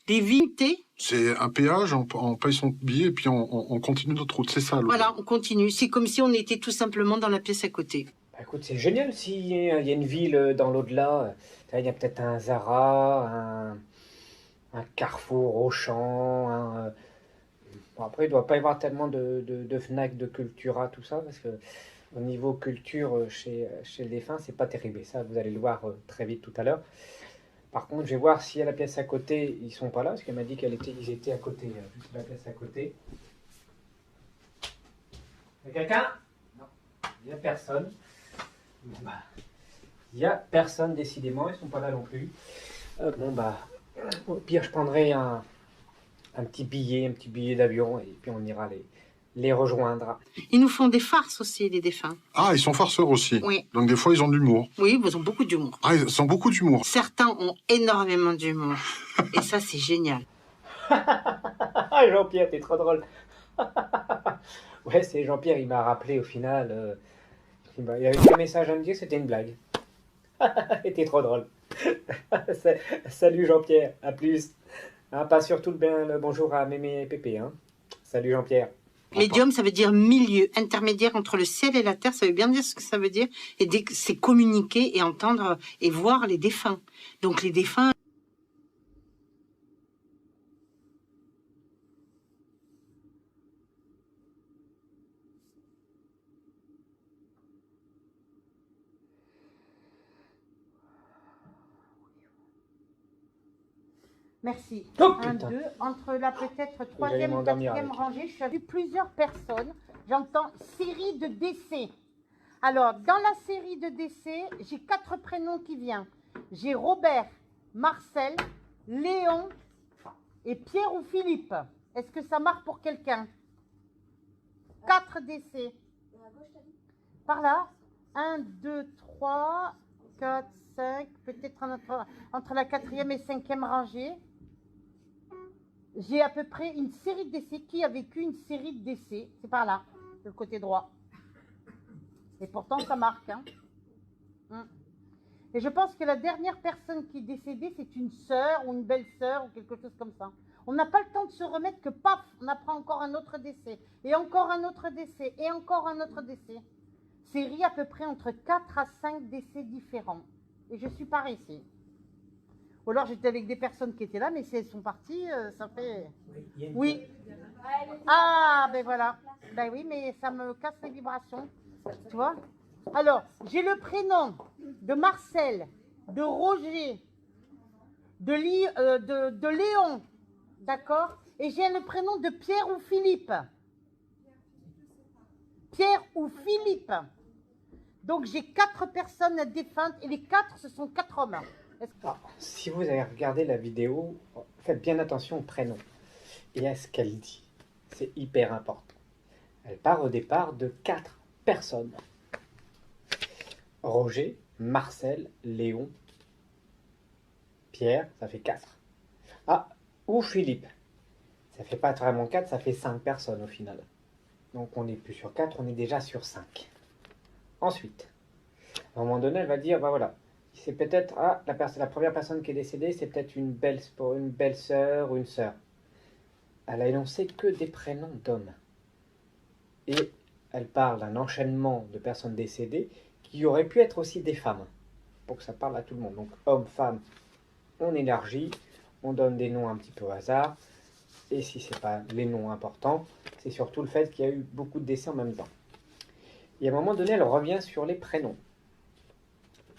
Des villes.
C'est un péage, on paye son billet et puis on continue notre route, c'est ça l'au-delà.
Voilà, on continue. C'est comme si on était tout simplement dans la pièce à côté.
Écoute, c'est génial s'il y a une ville dans l'au-delà. Il y a peut-être un Zara, un Carrefour, Auchan. Bon, après, il ne doit pas y avoir tellement de Fnac, de Cultura, tout ça, parce que au niveau culture, chez le défunt, c'est pas terrible. Et ça, vous allez le voir très vite tout à l'heure. Par contre, je vais voir si à la pièce à côté, ils sont pas là, parce qu'elle m'a dit qu'ils étaient à côté, juste la pièce à côté. Il y a quelqu'un? Non, il n'y a personne. Il n'y a personne décidément, ils sont pas là non plus. Au pire je prendrai un petit billet d'avion et puis on ira les rejoindre.
Ils nous font des farces aussi, les défunts.
Ah, ils sont farceurs aussi.
Oui.
Donc des fois ils ont de l'humour.
Oui, ils ont beaucoup d'humour.
Ah, ils ont beaucoup d'humour.
Certains ont énormément d'humour. Et ça, c'est génial.
Jean-Pierre, t'es trop drôle. Ouais, c'est Jean-Pierre, il m'a rappelé au final. Il avait fait un message à me dire que c'était une blague. T'es trop drôle. Salut Jean-Pierre, à plus. Passe surtout le bonjour à Mémé et Pépé. Salut Jean-Pierre.
Médium, ça veut dire milieu, intermédiaire entre le ciel et la terre, ça veut bien dire ce que ça veut dire. Et c'est communiquer et entendre et voir les défunts. Donc les défunts...
Merci.
Oh,
1,
putain.
2, entre la peut-être
J'allais
troisième ou
m'endormir
quatrième
avec.
rangée, je suis vu plusieurs personnes. J'entends série de décès. Alors, dans la série de décès, j'ai 4 prénoms qui viennent. J'ai Robert, Marcel, Léon et Pierre ou Philippe. Est-ce que ça marque pour quelqu'un? 4 décès. Par là. 1, 2, 3, 4, 5, peut-être entre la 4e et 5e rangée. J'ai à peu près une série de décès. Qui a vécu une série de décès? C'est par là, de le côté droit. Et pourtant, ça marque. Hein. Et je pense que la dernière personne qui est décédée, c'est une sœur ou une belle-sœur ou quelque chose comme ça. On n'a pas le temps de se remettre que paf, on apprend encore un autre décès. Et encore un autre décès. Et encore un autre décès. Série à peu près entre 4 à 5 décès différents. Et je suis par ici. Ou alors j'étais avec des personnes qui étaient là, mais si elles sont parties, ça fait... Oui. Ah, ben voilà. Ben oui, mais ça me casse les vibrations. Tu vois? Alors, j'ai le prénom de Marcel, de Roger, de Léon, d'accord? Et j'ai le prénom de Pierre ou Philippe. Pierre ou Philippe. Donc j'ai 4 personnes défuntes et les 4, ce sont 4 hommes.
Alors, si vous avez regardé la vidéo, faites bien attention au prénom et à ce qu'elle dit. C'est hyper important. Elle part au départ de 4 personnes. Roger, Marcel, Léon, Pierre, ça fait 4. Ah, ou Philippe. Ça fait pas vraiment 4, ça fait 5 personnes au final. Donc on n'est plus sur 4, on est déjà sur 5. Ensuite, à un moment donné, elle va dire, bah voilà, c'est peut-être, ah, la première personne qui est décédée, c'est peut-être une belle-sœur ou une sœur. Elle a énoncé que des prénoms d'hommes. Et elle parle d'un enchaînement de personnes décédées qui auraient pu être aussi des femmes, pour que ça parle à tout le monde. Donc homme, femme, on élargit, on donne des noms un petit peu au hasard, et si ce n'est pas les noms importants, c'est surtout le fait qu'il y a eu beaucoup de décès en même temps. Et à un moment donné, elle revient sur les prénoms.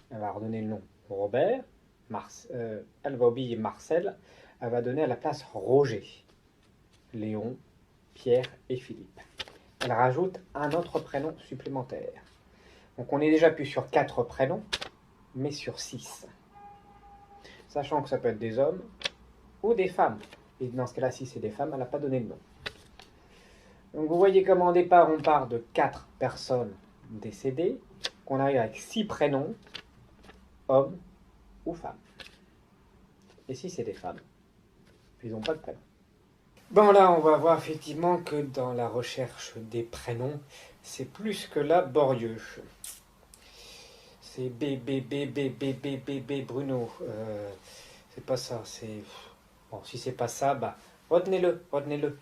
Elle va redonner le nom Robert, elle va oublier Marcel, elle va donner à la place Roger, Léon, Pierre et Philippe. Elle rajoute un autre prénom supplémentaire. Donc on est déjà plus sur 4 prénoms, mais sur 6. Sachant que ça peut être des hommes ou des femmes. Et dans ce cas-là, si c'est des femmes, elle n'a pas donné de nom. Donc vous voyez comment au départ, on part de 4 personnes décédées, qu'on arrive avec 6 prénoms, hommes ou femmes. Et si c'est des femmes, ils n'ont pas de prénom. Bon là, on va voir effectivement que dans la recherche des prénoms, c'est plus que laborieux. C'est B Bruno. C'est pas ça, c'est... Bon, si c'est pas ça, bah, retenez-le.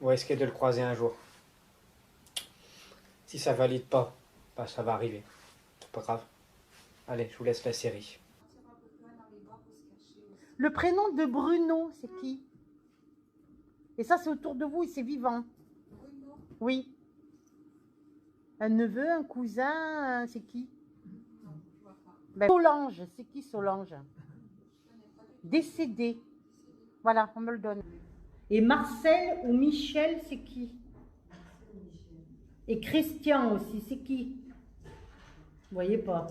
Ou risquez de le croiser un jour. Si ça valide pas, bah, ça va arriver. C'est pas grave. Allez, je vous laisse la série.
Le prénom de Bruno, c'est qui? Et ça, c'est autour de vous et c'est vivant. Oui. Un neveu, un cousin, c'est qui? Ben, Solange, c'est qui Solange? Décédé. Voilà, on me le donne. Et Marcel ou Michel, c'est qui? Et Christian aussi, c'est qui? Vous voyez pas.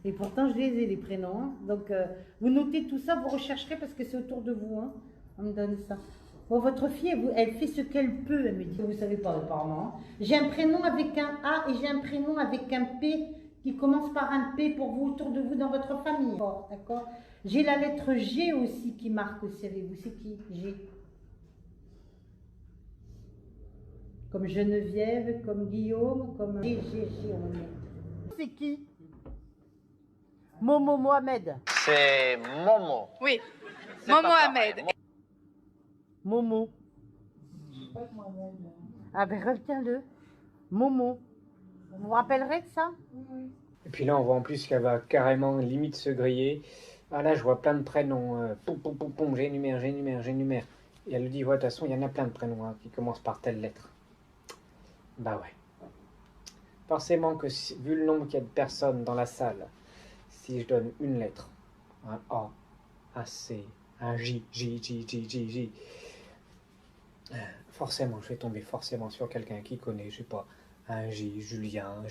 Et pourtant, je les ai, les prénoms. Hein. Donc, vous notez tout ça, vous rechercherez parce que c'est autour de vous. Hein. On me donne ça. Bon, votre fille, elle fait ce qu'elle peut, elle me dit. Vous ne savez pas, apparemment. J'ai un prénom avec un A et j'ai un prénom avec un P qui commence par un P pour vous, autour de vous, dans votre famille. D'accord. J'ai la lettre G aussi qui marque aussi avec vous. C'est qui? G. Comme Geneviève, comme Guillaume, comme... G, on est. C'est qui? Momo Mohamed.
C'est Momo.
Oui, Momo Ahmed.
Momo. Ah ben retiens-le. Momo. Vous vous rappellerez de ça?
Et puis là, on voit en plus qu'elle va carrément limite se griller. Ah là, je vois plein de prénoms. J'énumère. Et elle lui dit, ouais, de toute façon, il y en a plein de prénoms hein, qui commencent par telle lettre. Bah ouais. Forcément que, vu le nombre qu'il y a de personnes dans la salle, si je donne une lettre, un A, un C, un J, forcément, je vais tomber forcément sur quelqu'un qui connaît, je sais pas, un J, Julien,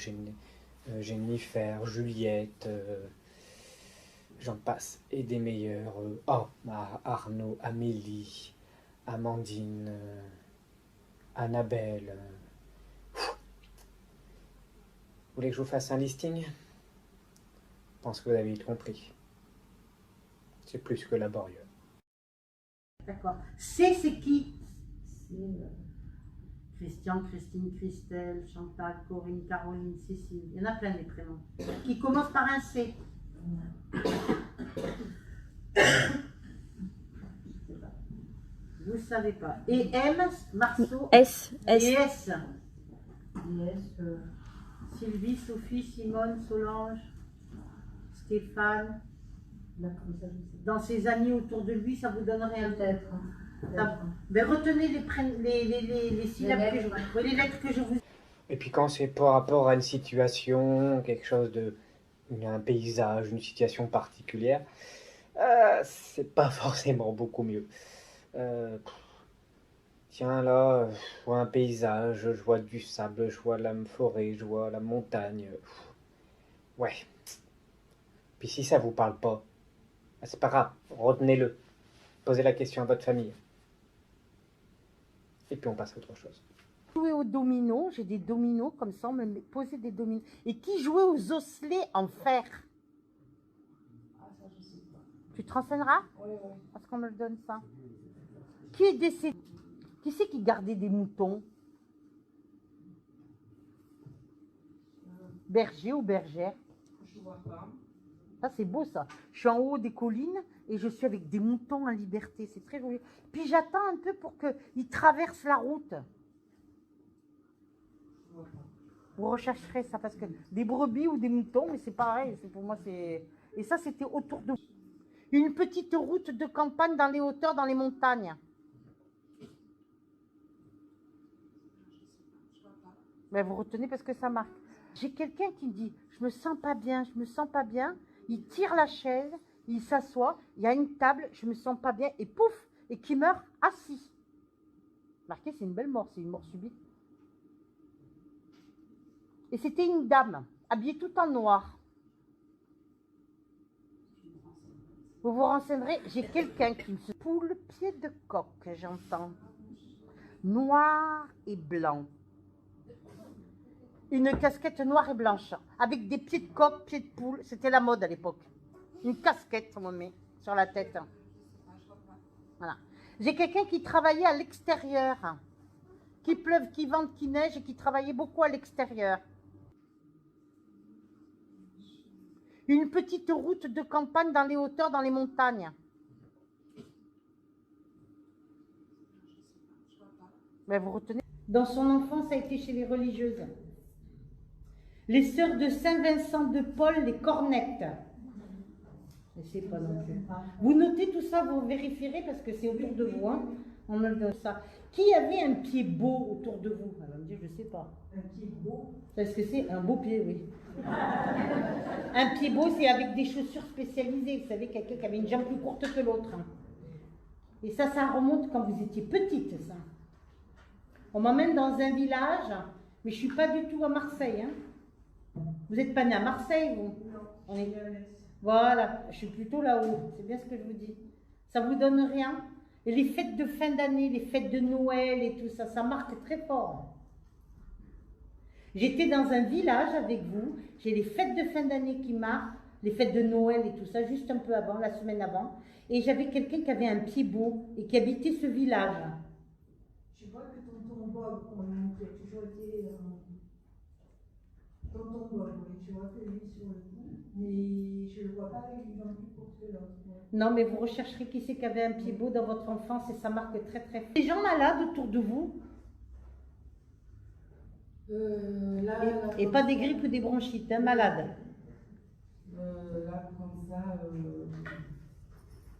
Jennifer, Juliette, j'en passe, et des meilleurs, Arnaud, Amélie, Amandine, Annabelle. Vous voulez que je vous fasse un listing? pense que vous avez compris. C'est plus que laborieux.
D'accord. C, c'est qui? Christian, Christine, Christelle, Chantal, Corinne, Caroline, Cécile. Il y en a plein des prénoms. Qui commencent par un C. Vous ne savez pas. Et M, Marceau.
S.
Et S. Sylvie, Sophie, Simone, Solange, Stéphane. Dans ses amis autour de lui, ça vous donne rien.
Peut-être.
Mais retenez les syllabes que je vous... les lettres que je vous...
Et puis quand c'est par rapport à une situation, quelque chose de... un paysage, une situation particulière, c'est pas forcément beaucoup mieux. Tiens là, je vois un paysage, je vois du sable, je vois la forêt, je vois la montagne. Ouais. Puis si ça vous parle pas, c'est pas grave, retenez-le. Posez la question à votre famille. Et puis on passe à autre chose.
Jouer aux dominos, j'ai des dominos comme ça, on me posait des dominos. Et qui jouait aux osselets en fer?
Ça, je sais pas.
Tu te renseigneras?
Oui, oui.
Parce qu'on me le donne ça. Qui est décédé? Qui c'est qui gardait des moutons? Berger ou bergère?
Je vois pas.
Ça, c'est beau, ça. Je suis en haut des collines et je suis avec des moutons en liberté. C'est très joli. Puis j'attends un peu pour qu'ils traversent la route. Vous rechercherez ça parce que des brebis ou des moutons, mais c'est pareil. Pour moi, c'est... Et ça, c'était autour de... Une petite route de campagne dans les hauteurs, dans les montagnes. Mais vous retenez parce que ça marque. J'ai quelqu'un qui me dit, je me sens pas bien, je me sens pas bien. Il tire la chaise, il s'assoit, il y a une table, je me sens pas bien, et pouf, et qui meurt assis. Marqué, c'est une belle mort, c'est une mort subite. Et c'était une dame, habillée tout en noir. Vous vous renseignerez, j'ai quelqu'un qui me se poule pied de coq, j'entends. Noir et blanc. Une casquette noire et blanche, avec des pieds de coq, pieds de poule. C'était la mode à l'époque. Une casquette, on me met sur la tête. Voilà. J'ai quelqu'un qui travaillait à l'extérieur, qui pleuve, qui vente, qui neige, et qui travaillait beaucoup à l'extérieur. Une petite route de campagne dans les hauteurs, dans les montagnes. Mais vous retenez. Dans son enfance, ça a été chez les religieuses. Les sœurs de Saint-Vincent de Paul, les cornettes. Je ne sais pas non plus. Vous notez tout ça, vous vérifierez parce que c'est autour de vous. Hein. On me le donne ça. Qui avait un pied beau autour de vous? Elle va me dire, je ne sais pas.
Un pied beau?
Est-ce que c'est un beau pied, oui. Un pied beau, c'est avec des chaussures spécialisées. Vous savez, quelqu'un qui avait une jambe plus courte que l'autre. Et ça remonte quand vous étiez petite, ça. On m'emmène dans un village, mais je ne suis pas du tout à Marseille. Hein. Vous n'êtes pas né à Marseille, vous?
Non,
on est... Voilà, je suis plutôt là-haut. C'est bien ce que je vous dis. Ça ne vous donne rien? Et les fêtes de fin d'année, les fêtes de Noël et tout ça, ça marque très fort. J'étais dans un village avec vous. J'ai les fêtes de fin d'année qui marquent, les fêtes de Noël et tout ça, juste un peu avant, la semaine avant. Et j'avais quelqu'un qui avait un pied beau et qui habitait ce village.
Je vois que tonton Bob, qui a toujours été... tonton Bob, tu vois que lui sur le coup, mais je ne le vois pas avec une jambe plus courte que l'autre.
Non, mais vous rechercherez qui c'est qui avait un pied beau dans votre enfance et ça marque très très fort. Les gens malades autour de vous? Et pas des grippes ou des bronchites, hein, malades.
Là, comme ça...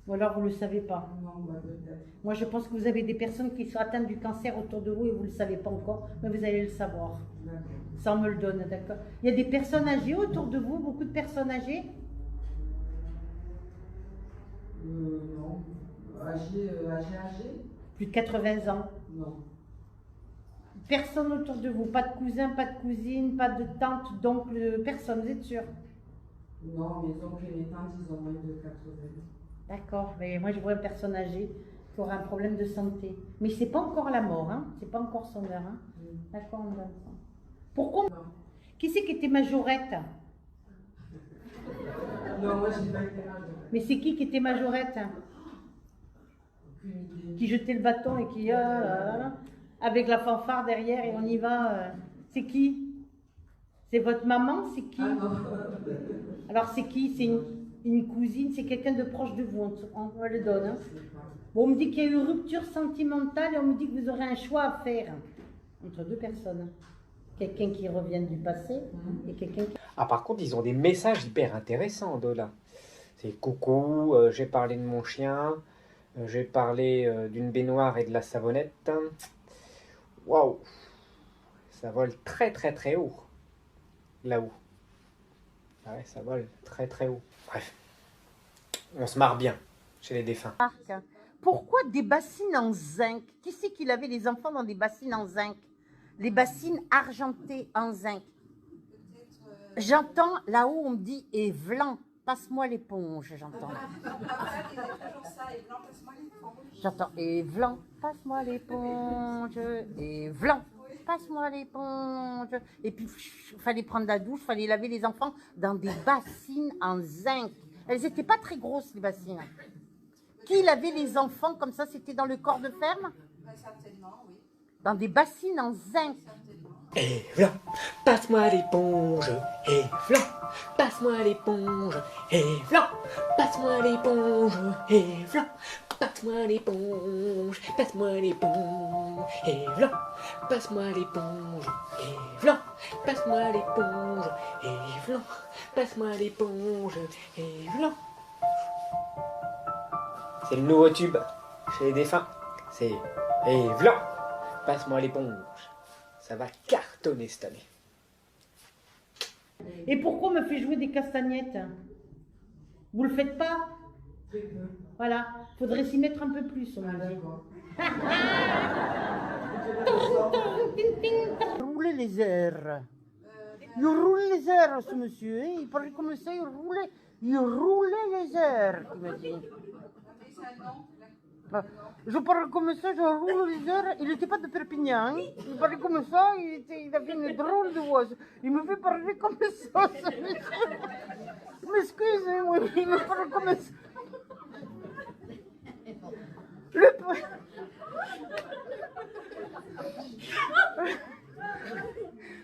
Ou alors vous ne le savez pas.
Non, bah, peut-être.
Moi, je pense que vous avez des personnes qui sont atteintes du cancer autour de vous et vous ne le savez pas encore, mais vous allez le savoir. Ça, on me le donne, d'accord. Il y a des personnes âgées autour de vous, beaucoup de personnes âgées?
Non. Âgé.
Plus de 80 ans?
Non.
Personne autour de vous, pas de cousin, pas de cousine, pas de tante, d'oncle, personne, vous êtes sûr?
Non, mes oncles et mes tantes, ils ont moins de 80 ans.
D'accord, mais moi je vois une personne âgée qui aura un problème de santé. Mais c'est pas encore la mort, hein? C'est pas encore son heure. Hein? D'accord, on donne ça. Pourquoi? Qui c'est qui était majorette?
Non, moi j'ai pas été malade.
Mais c'est qui était majorette? Qui jetait le bâton et qui... avec la fanfare derrière et on y va. C'est qui? C'est votre maman? C'est qui? Alors c'est qui? C'est une cousine? C'est quelqu'un de proche de vous? On le donne. Hein. Bon, on me dit qu'il y a eu une rupture sentimentale et on me dit que vous aurez un choix à faire entre deux personnes. Quelqu'un qui revient du passé et quelqu'un qui...
Ah, par contre, ils ont des messages hyper intéressants de là. C'est coucou, j'ai parlé de mon chien, j'ai parlé d'une baignoire et de la savonnette. Waouh, ça vole très très très haut, là-haut. Ah ouais, ça vole très très haut. Bref, on se marre bien chez les défunts.
Pourquoi des bassines en zinc? Qui c'est qu'il avait les enfants dans des bassines en zinc? Les bassines argentées en zinc. J'entends là-haut, on me dit, et Vlan, passe-moi l'éponge, j'entends. J'entends, et Vlan, passe-moi l'éponge, et Vlan, passe-moi l'éponge. Et puis, il fallait prendre la douche, il fallait laver les enfants dans des bassines en zinc. Elles n'étaient pas très grosses, les bassines. Qui lavait les enfants comme ça? C'était dans le corps de ferme?
Certainement, oui.
Dans des bassines en zinc.
Et Vlan, passe-moi l'éponge. Et Vlan, passe-moi l'éponge. Et Vlan, passe-moi l'éponge. Et Vlan, passe-moi l'éponge. Passe-moi l'éponge. Et Vlan, passe-moi l'éponge. Et Vlan, passe-moi l'éponge. Et Vlan, passe-moi l'éponge. Et Vlan. C'est le nouveau tube chez les défunts. C'est et Vlan, passe-moi l'éponge. Ça va cartonner cette année.
Et pourquoi on me fait jouer des castagnettes? Vous le faites pas? Voilà, faudrait s'y mettre un peu plus, on m'a dit. Rouler les airs. Il roule les airs, ce monsieur. Hein. Il parlait comme ça, il roulait les airs, il m'a dit. Je parle comme ça, je roule les heures. Il n'était pas de Perpignan. Hein. Il parlait comme ça, il avait une drôle de voix. Il me fait parler comme ça, ce monsieur. Je m'excuse, hein, il me parle comme ça.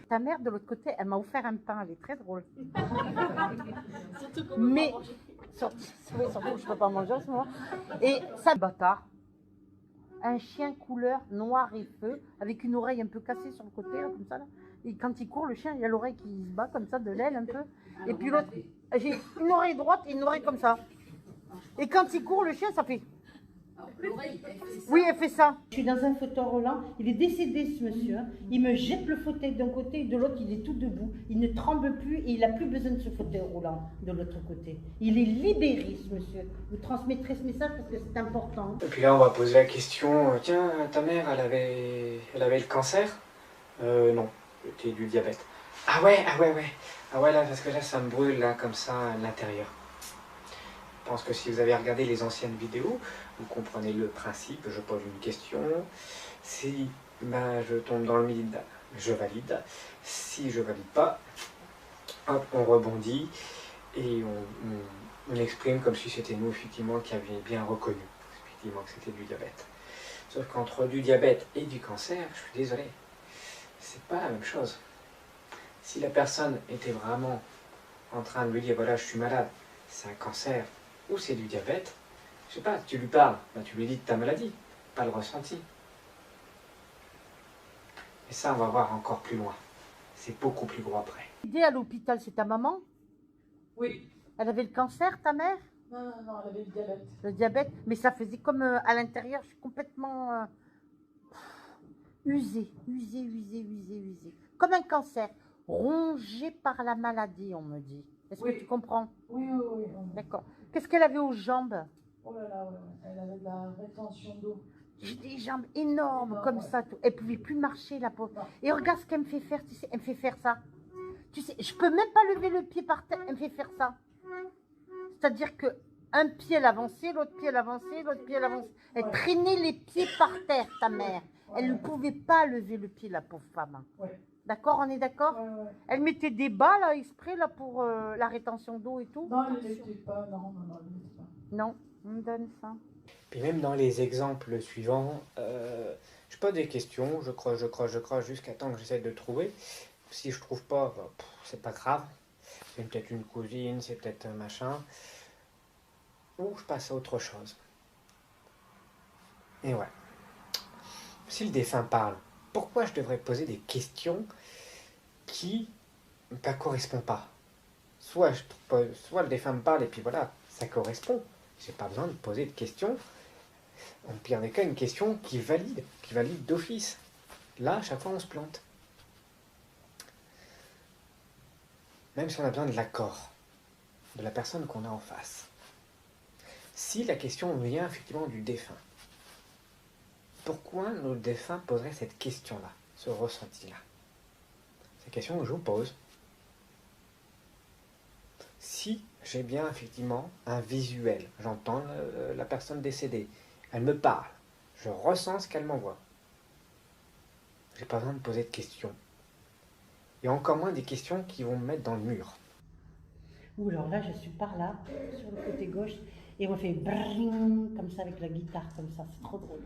Ta mère, de l'autre côté, elle m'a offert un pain. Elle est très drôle. Mais... Surtout que je ne peux pas manger en ce moment. Et ça, bâtard. Un chien couleur noir et feu, avec une oreille un peu cassée sur le côté, là, comme ça. Là. Et quand il court, le chien, il a l'oreille qui se bat comme ça, de l'aile un peu. Et puis l'autre, j'ai une oreille droite et une oreille comme ça. Et quand il court, le chien, ça fait... Oui, elle fait ça. Je suis dans un fauteuil roulant. Il est décédé, ce monsieur. Hein. Il me jette le fauteuil d'un côté et de l'autre, il est tout debout. Il ne tremble plus et il n'a plus besoin de ce fauteuil roulant de l'autre côté. Il est libéré, ce monsieur. Vous transmettrez ce message parce que c'est important.
Et puis là, on va poser la question, tiens, ta mère, elle avait le cancer? Non, c'était du diabète. Ah ouais. Ah ouais, là, parce que là, ça me brûle, là, comme ça, à l'intérieur. Je pense que si vous avez regardé les anciennes vidéos, vous comprenez le principe. Je pose une question. Si je tombe dans le vide, je valide. Si je valide pas, hop, on rebondit et on exprime comme si c'était nous, effectivement, qui avions bien reconnu, effectivement, que c'était du diabète. Sauf qu'entre du diabète et du cancer, je suis désolé, c'est pas la même chose. Si la personne était vraiment en train de lui dire, voilà, je suis malade, c'est un cancer, ou c'est du diabète, je sais pas, tu lui parles, tu lui dis de ta maladie, pas le ressenti. Et ça, on va voir encore plus loin. C'est beaucoup plus gros après.
L'idée à l'hôpital, c'est ta maman?
Oui.
Elle avait le cancer, ta mère?
Non, elle avait le diabète.
Le diabète, mais ça faisait comme à l'intérieur, je suis complètement usée. Comme un cancer, rongé par la maladie, on me dit. Est-ce que tu comprends?
Oui.
D'accord. Qu'est-ce qu'elle avait aux jambes?
Oh là là, elle avait de la rétention d'eau.
J'ai des jambes énormes comme ça. Tout. Elle ne pouvait plus marcher, la pauvre. Et regarde ce qu'elle me fait faire, tu sais, elle me fait faire ça. Tu sais, je peux même pas lever le pied par terre, elle me fait faire ça. C'est-à-dire que un pied elle avançait, l'autre pied elle avançait, l'autre pied elle avançait. Elle traînait les pieds par terre, ta mère. Elle ne pouvait pas lever le pied, la pauvre femme.
Ouais.
D'accord, on est d'accord? Elle mettait des bas, là, exprès, là, pour la rétention d'eau et tout?
Non, elle ne l'était pas. Non, elle ne l'était pas.
Non, on me donne ça.
Puis même dans les exemples suivants, je pose des questions, je creuse jusqu'à temps que j'essaie de trouver. Si je trouve pas, bah, c'est pas grave. C'est peut-être une cousine, c'est peut-être un machin. Ou je passe à autre chose. Et ouais. Si le défunt parle, pourquoi je devrais poser des questions qui ne correspondent pas? Soit le défunt me parle et puis voilà, ça correspond. J'ai pas besoin de poser de questions. En pire des cas, une question qui valide d'office. Là, à chaque fois, on se plante. Même si on a besoin de l'accord de la personne qu'on a en face. Si la question vient effectivement du défunt, pourquoi le défunt poserait cette question-là, ce ressenti-là? C'est la question que je vous pose. Si j'ai bien effectivement un visuel, j'entends la personne décédée, elle me parle, je ressens ce qu'elle m'envoie. J'ai pas besoin de poser de questions. Et encore moins des questions qui vont me mettre dans le mur.
Ou alors là, je suis par là, sur le côté gauche, et on fait bring, comme ça avec la guitare, comme ça, c'est trop drôle.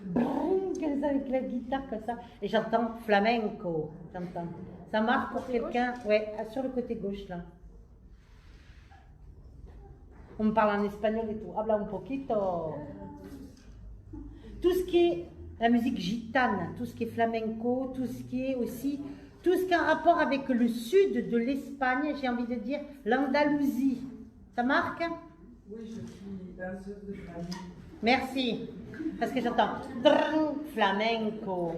Bring, comme ça avec la guitare, comme ça, et j'entends flamenco, j'entends. Ça marche pour quelqu'un, ouais, sur le côté gauche là. On me parle en espagnol et tout. Habla un poquito. Tout ce qui est la musique gitane, tout ce qui est flamenco, tout ce qui est aussi, tout ce qui a un rapport avec le sud de l'Espagne, j'ai envie de dire l'Andalousie. Ça marque?
Oui, je suis danseuse de flamenco.
Merci. Parce que j'entends flamenco.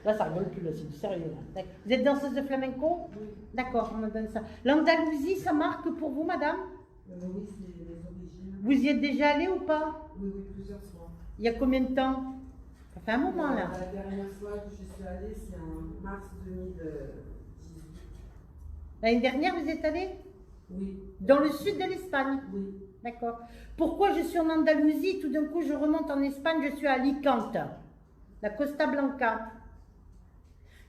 Là, ça rigole plus, là, c'est du sérieux. Là. Vous êtes danseuse de flamenco? Oui. D'accord, on me donne ça. L'Andalousie, ça marque pour vous, madame?
Oui, c'est les origines.
Vous y êtes déjà allée ou pas?
Oui, plusieurs fois.
Il y a combien de temps? Ça fait un moment, là.
La dernière fois que je suis allée, c'est en mars 2018.
L'année dernière, vous êtes allée?
Oui.
Dans le sud de l'Espagne?
Oui.
D'accord. Pourquoi je suis en Andalousie? Tout d'un coup, je remonte en Espagne, je suis à Alicante, la Costa Blanca.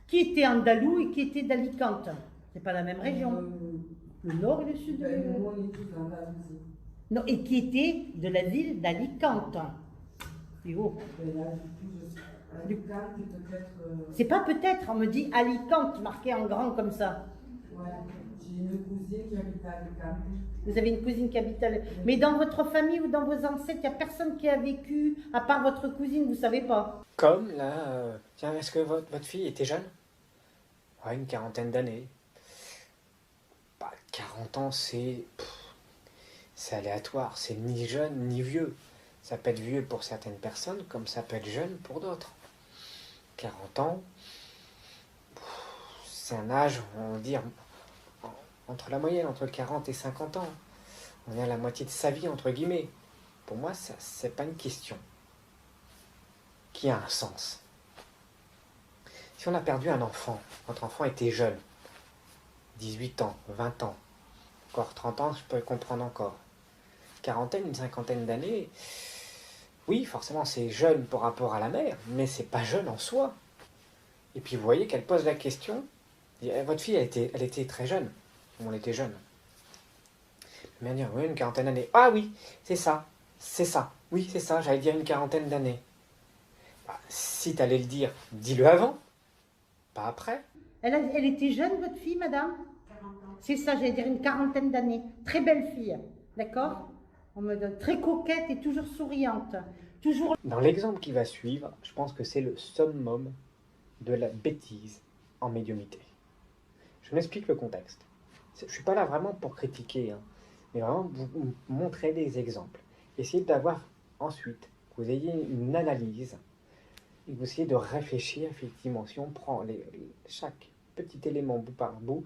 Qui était andalou et qui était d'Alicante? C'est pas la même région. Le nord et le sud de
l'Espagne. Nous, on est tous d'Andalousie.
Non, et qui était de la ville d'Alicante. Et oh.
Alicante, peut-être.
C'est pas peut-être, on me dit Alicante, marqué en grand comme ça.
Ouais, j'ai une cousine qui habite à Alicante.
Vous avez une cousine qui habite à Alicante. Mais dans votre famille ou dans vos ancêtres, il n'y a personne qui a vécu, à part votre cousine, vous savez pas?
Comme là, tiens, est-ce que votre fille était jeune? Ouais, une quarantaine d'années. Bah, 40 ans, c'est aléatoire, c'est ni jeune ni vieux. Ça peut être vieux pour certaines personnes, comme ça peut être jeune pour d'autres. 40 ans, c'est un âge, on va dire, entre la moyenne, entre 40 et 50 ans. On est à la moitié de sa vie, entre guillemets. Pour moi, ça, c'est pas une question qui a un sens. Si on a perdu un enfant, votre enfant était jeune, 18 ans, 20 ans, encore 30 ans, je peux le comprendre encore. Quarantaine, une cinquantaine d'années, oui, forcément c'est jeune par rapport à la mère, mais c'est pas jeune en soi. Et puis vous voyez qu'elle pose la question, votre fille, elle était très jeune, on était jeune. Mais elle dit, oui, une quarantaine d'années. Ah oui, c'est ça, oui, c'est ça, j'allais dire une quarantaine d'années. Bah, si tu allais le dire, dis-le avant, pas après.
Elle était jeune, votre fille, madame? 40 ans. C'est ça, j'allais dire une quarantaine d'années. Très belle fille, d'accord? On me donne très coquette et toujours souriante. Toujours...
Dans l'exemple qui va suivre, je pense que c'est le summum de la bêtise en médiumnité. Je m'explique le contexte. Je ne suis pas là vraiment pour critiquer, hein, mais vraiment vous montrer des exemples. Essayez d'avoir ensuite, que vous ayez une analyse, et vous essayez de réfléchir effectivement. Si on prend chaque petit élément bout par bout,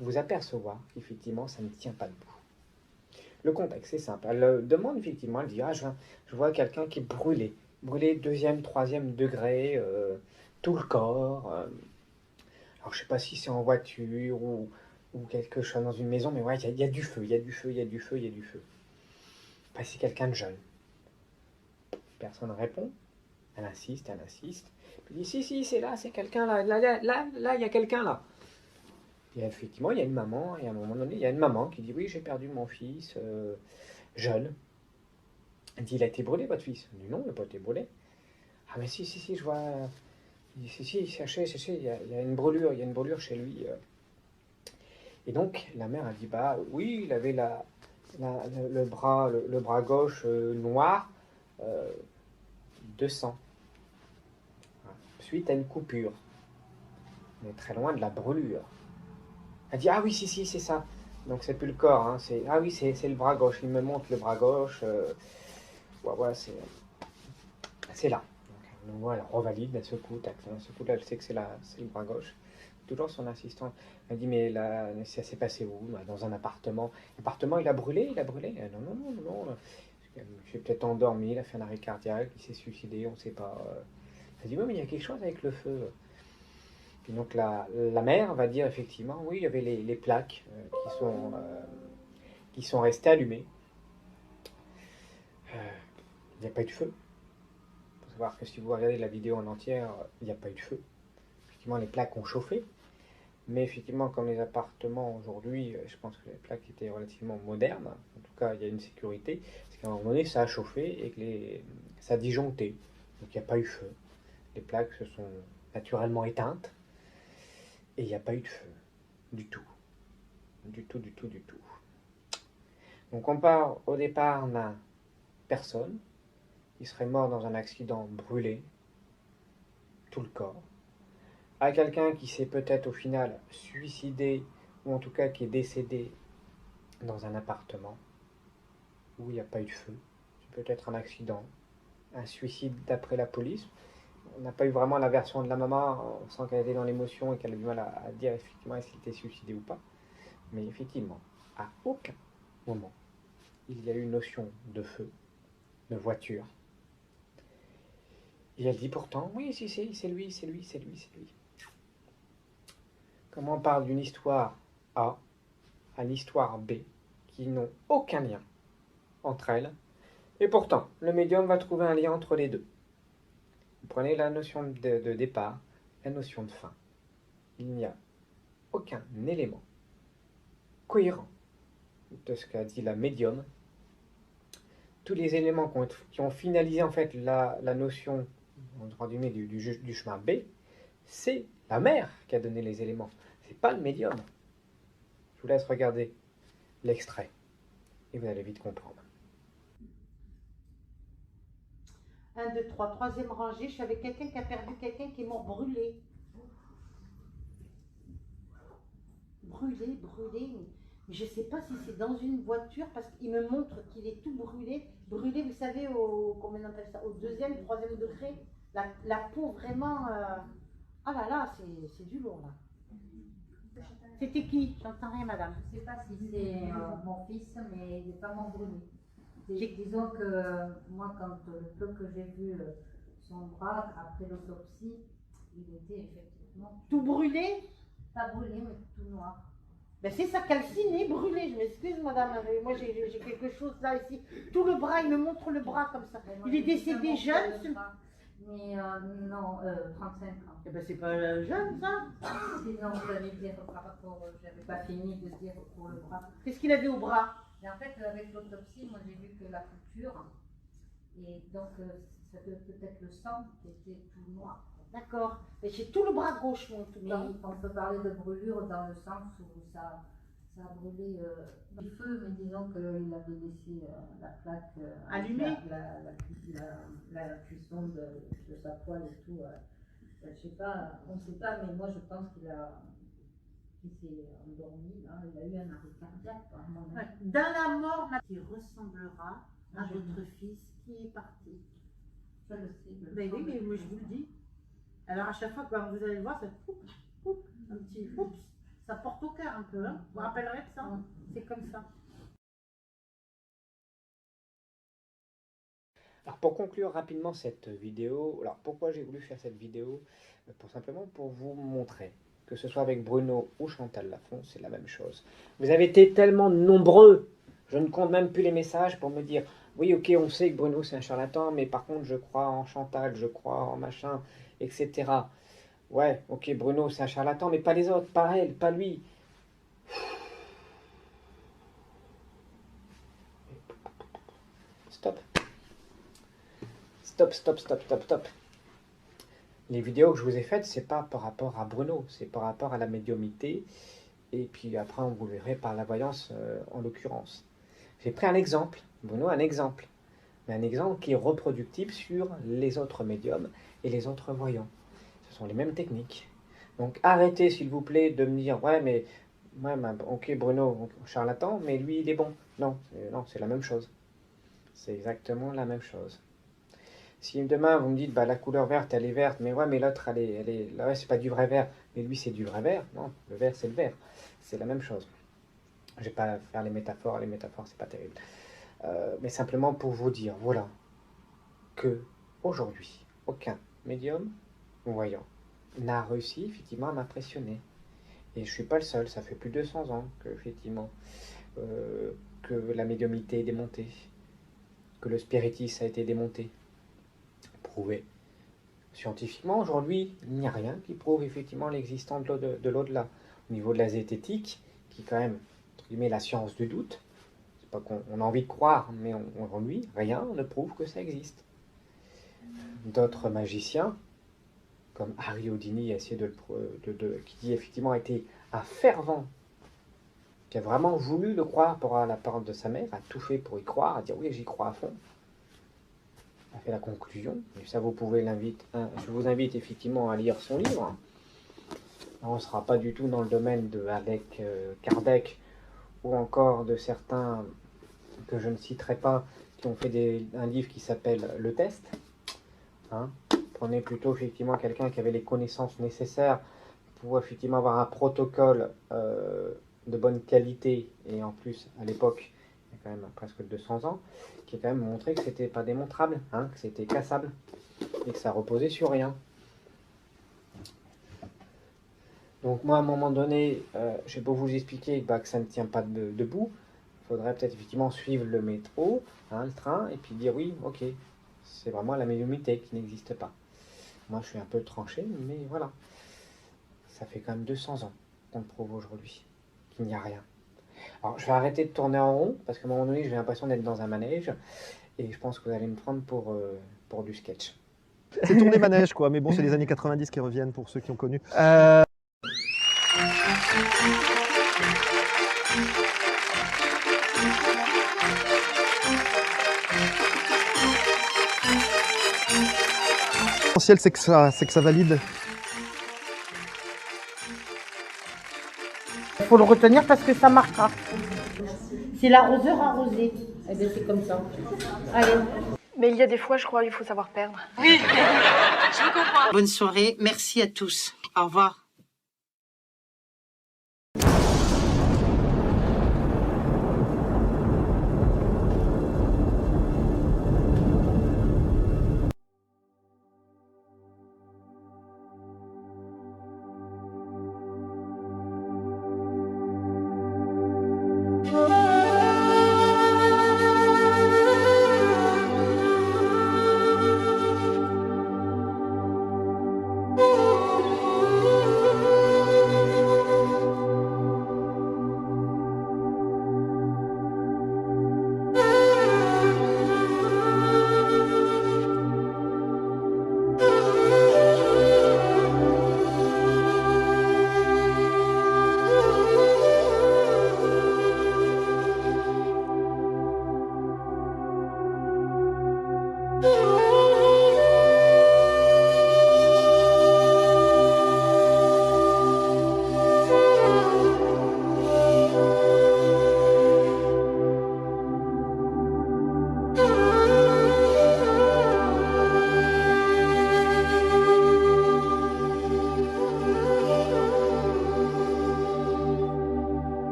vous apercevoir qu'effectivement ça ne tient pas debout. Le contexte est simple. Elle demande effectivement, elle dit, ah, je vois quelqu'un qui est brûlé 2e, 3e degré, tout le corps. Alors je sais pas si c'est en voiture ou quelque chose dans une maison, mais ouais, il y a du feu, il y a du feu. Bah, c'est quelqu'un de jeune. Personne ne répond. Elle insiste, elle insiste. Puis elle dit, si, c'est là, c'est quelqu'un là. Là, il y a quelqu'un là. Et effectivement, il y a une maman, et à un moment donné, il y a une maman qui dit, oui, j'ai perdu mon fils jeune. Elle dit, il a été brûlé, votre fils? Elle dit, non, il n'a pas été brûlé. Ah, mais si, je vois. Il dit, si, sachez, il y a une brûlure chez lui. Et donc, la mère a dit, bah oui, il avait le bras gauche noir de sang. Voilà. Suite à une coupure. On est très loin de la brûlure. Elle dit, ah oui, si, c'est ça. Donc, c'est plus le corps. Hein, ah oui, c'est le bras gauche. Il me montre le bras gauche. Ouais, c'est là. Donc, elle revalide d'un seul coup. Tac, d'un seul coup, là, elle sait que c'est le bras gauche. Toujours son assistant. Elle dit, mais là, ça s'est passé où? Dans un appartement. L'appartement, il a brûlé? Non. Il s'est peut-être endormi, il a fait un arrêt cardiaque, il s'est suicidé, on ne sait pas. Elle dit, oui, mais il y a quelque chose avec le feu. Et donc la mère va dire effectivement, oui, il y avait les plaques qui sont restées allumées. Il n'y a pas eu de feu. Il faut savoir que si vous regardez la vidéo en entière, il n'y a pas eu de feu. Effectivement, les plaques ont chauffé. Mais effectivement, comme les appartements aujourd'hui, je pense que les plaques étaient relativement modernes. En tout cas, il y a une sécurité. Parce qu'à un moment donné, ça a chauffé et que ça a disjoncté. Donc il n'y a pas eu feu. Les plaques se sont naturellement éteintes. Et il n'y a pas eu de feu. Du tout. Du tout. Donc on part au départ d'un personne qui serait mort dans un accident brûlé. Tout le corps. À quelqu'un qui s'est peut-être au final suicidé, ou en tout cas qui est décédé dans un appartement où il n'y a pas eu de feu. C'est peut-être un accident, un suicide d'après la police. On n'a pas eu vraiment la version de la maman, on sent qu'elle était dans l'émotion et qu'elle a du mal à dire effectivement est-ce qu'il était suicidé ou pas. Mais effectivement, à aucun moment, il y a eu une notion de feu, de voiture. Et elle dit pourtant, oui, si, c'est lui. Comment on parle d'une histoire A à l'histoire B qui n'ont aucun lien entre elles, et pourtant, le médium va trouver un lien entre les deux. Vous prenez la notion de départ, la notion de fin. Il n'y a aucun élément cohérent de ce qu'a dit la médium. Tous les éléments qui ont finalisé en fait la notion du chemin B, c'est la mère qui a donné les éléments. C'est pas le médium. Je vous laisse regarder l'extrait et vous allez vite comprendre.
1, 2, 3, troisième rangée. Je suis avec quelqu'un qui a perdu quelqu'un qui est mort brûlé. Brûlé. Mais je ne sais pas si c'est dans une voiture parce qu'il me montre qu'il est tout brûlé. Brûlé, vous savez, comment on appelle ça, au 2e, 3e degré. La peau vraiment... Ah là là, c'est du lourd là. C'était qui? J'entends rien, madame.
Je ne sais pas si c'est mon fils, mais il n'est pas mort brûlé. Disons que moi, quand le peu que j'ai vu son bras après l'autopsie, il était effectivement...
Tout brûlé?
Pas brûlé, mais tout noir.
Ben c'est ça, calciné, brûlé. Je m'excuse, madame. Moi, j'ai quelque chose là, ici. Tout le bras, il me montre le bras comme ça. Il est décédé jeune.
Mais non, 35 ans.
Eh ben c'est pas jeune, ça.
Sinon, j'allais dire par rapport, j'avais pas fini de dire pour le bras.
Qu'est-ce qu'il avait au bras?
Et en fait, avec l'autopsie, moi j'ai vu que la couture, et donc ça peut être le sang qui était tout noir.
D'accord. Mais j'ai tout le bras gauche, en tout cas.
On peut parler de brûlure dans le sens où ça a brûlé du feu, mais disons qu'il avait laissé la plaque
allumée.
La cuisson de sa poêle et tout. Je sais pas, on ne sait pas, mais moi je pense qu'il s'est endormi, là. Il a eu un arrêt cardiaque à mon avis.
Dans la mort, qui ressemblera à votre fils qui est parti.
Je le sais.
Mais oui, mais moi je vous le dis. Alors à chaque fois que vous allez le voir, ça un petit oups, ça porte au cœur un peu. Hein. Vous vous rappellerez de ça? C'est comme ça.
Alors pour conclure rapidement cette vidéo, alors pourquoi j'ai voulu faire cette vidéo? Simplement pour vous montrer, que ce soit avec Bruno ou Chantal Lafont, c'est la même chose. Vous avez été tellement nombreux, je ne compte même plus les messages pour me dire Oui, ok, on sait que Bruno c'est un charlatan, mais par contre je crois en Chantal, je crois en machin, etc. Ouais, ok, Bruno c'est un charlatan, mais pas les autres, pas elle, pas lui. Stop. Stop, stop, stop, stop, stop. Les vidéos que je vous ai faites, c'est pas par rapport à Bruno, c'est par rapport à la médiumnité. Et puis après, on vous le verrez par la voyance en l'occurrence. J'ai pris un exemple, Bruno, un exemple. Mais un exemple qui est reproductible sur les autres médiums et les autres voyants. Ce sont les mêmes techniques. Donc arrêtez, s'il vous plaît, de me dire, ouais, mais ouais, ok, Bruno, charlatan, mais lui, il est bon. Non, c'est la même chose. C'est exactement la même chose. Si demain vous me dites bah, la couleur verte elle est verte, mais ouais mais l'autre elle est là ouais, c'est pas du vrai vert, mais lui c'est du vrai vert, non, le vert c'est le vert, c'est la même chose. Je vais pas faire les métaphores c'est pas terrible. Mais simplement pour vous dire, voilà, que aujourd'hui, aucun médium ou voyant n'a réussi effectivement à m'impressionner. Et je suis pas le seul, ça fait plus de 200 ans que effectivement que la médiumnité est démontée, que le spiritisme a été démonté. Prouvé. Scientifiquement, aujourd'hui, il n'y a rien qui prouve effectivement l'existence de l'au-delà. Au niveau de la zététique, qui est quand même, entre guillemets, la science du doute, c'est pas qu'on a envie de croire, mais aujourd'hui, rien ne prouve que ça existe. D'autres magiciens, comme Harry Houdini, qui dit effectivement a été un fervent, qui a vraiment voulu le croire par la parole de sa mère, a tout fait pour y croire, a dit oui, j'y crois à fond. A fait la conclusion, et ça vous pouvez je vous invite effectivement à lire son livre. On ne sera pas du tout dans le domaine de Alec Kardec ou encore de certains que je ne citerai pas qui ont fait un livre qui s'appelle Le Test. Hein, prenez plutôt effectivement quelqu'un qui avait les connaissances nécessaires pour effectivement avoir un protocole de bonne qualité et en plus à l'époque il y a quand même presque 200 ans, qui a quand même montré que c'était pas démontrable, hein, que c'était cassable, et que ça reposait sur rien. Donc moi, à un moment donné, j'ai beau vous expliquer que ça ne tient pas debout, il faudrait peut-être effectivement suivre le métro, hein, le train, et puis dire oui, ok, c'est vraiment la médiumnité qui n'existe pas. Moi, je suis un peu tranché, mais voilà. Ça fait quand même 200 ans qu'on le prouve aujourd'hui, qu'il n'y a rien. Alors, je vais arrêter de tourner en rond, parce qu'à un moment donné, j'ai l'impression d'être dans un manège, et je pense que vous allez me prendre pour du sketch.
C'est tourné manège, quoi, mais bon, c'est les années 90 qui reviennent pour ceux qui ont connu. L'essentiel, c'est que ça valide.
Il faut le retenir parce que ça marquera. C'est l'arroseur arrosé. Eh bien, c'est comme ça. Allez.
Mais il y a des fois, je crois, il faut savoir perdre.
Oui, je comprends. Bonne soirée, merci à tous. Au revoir.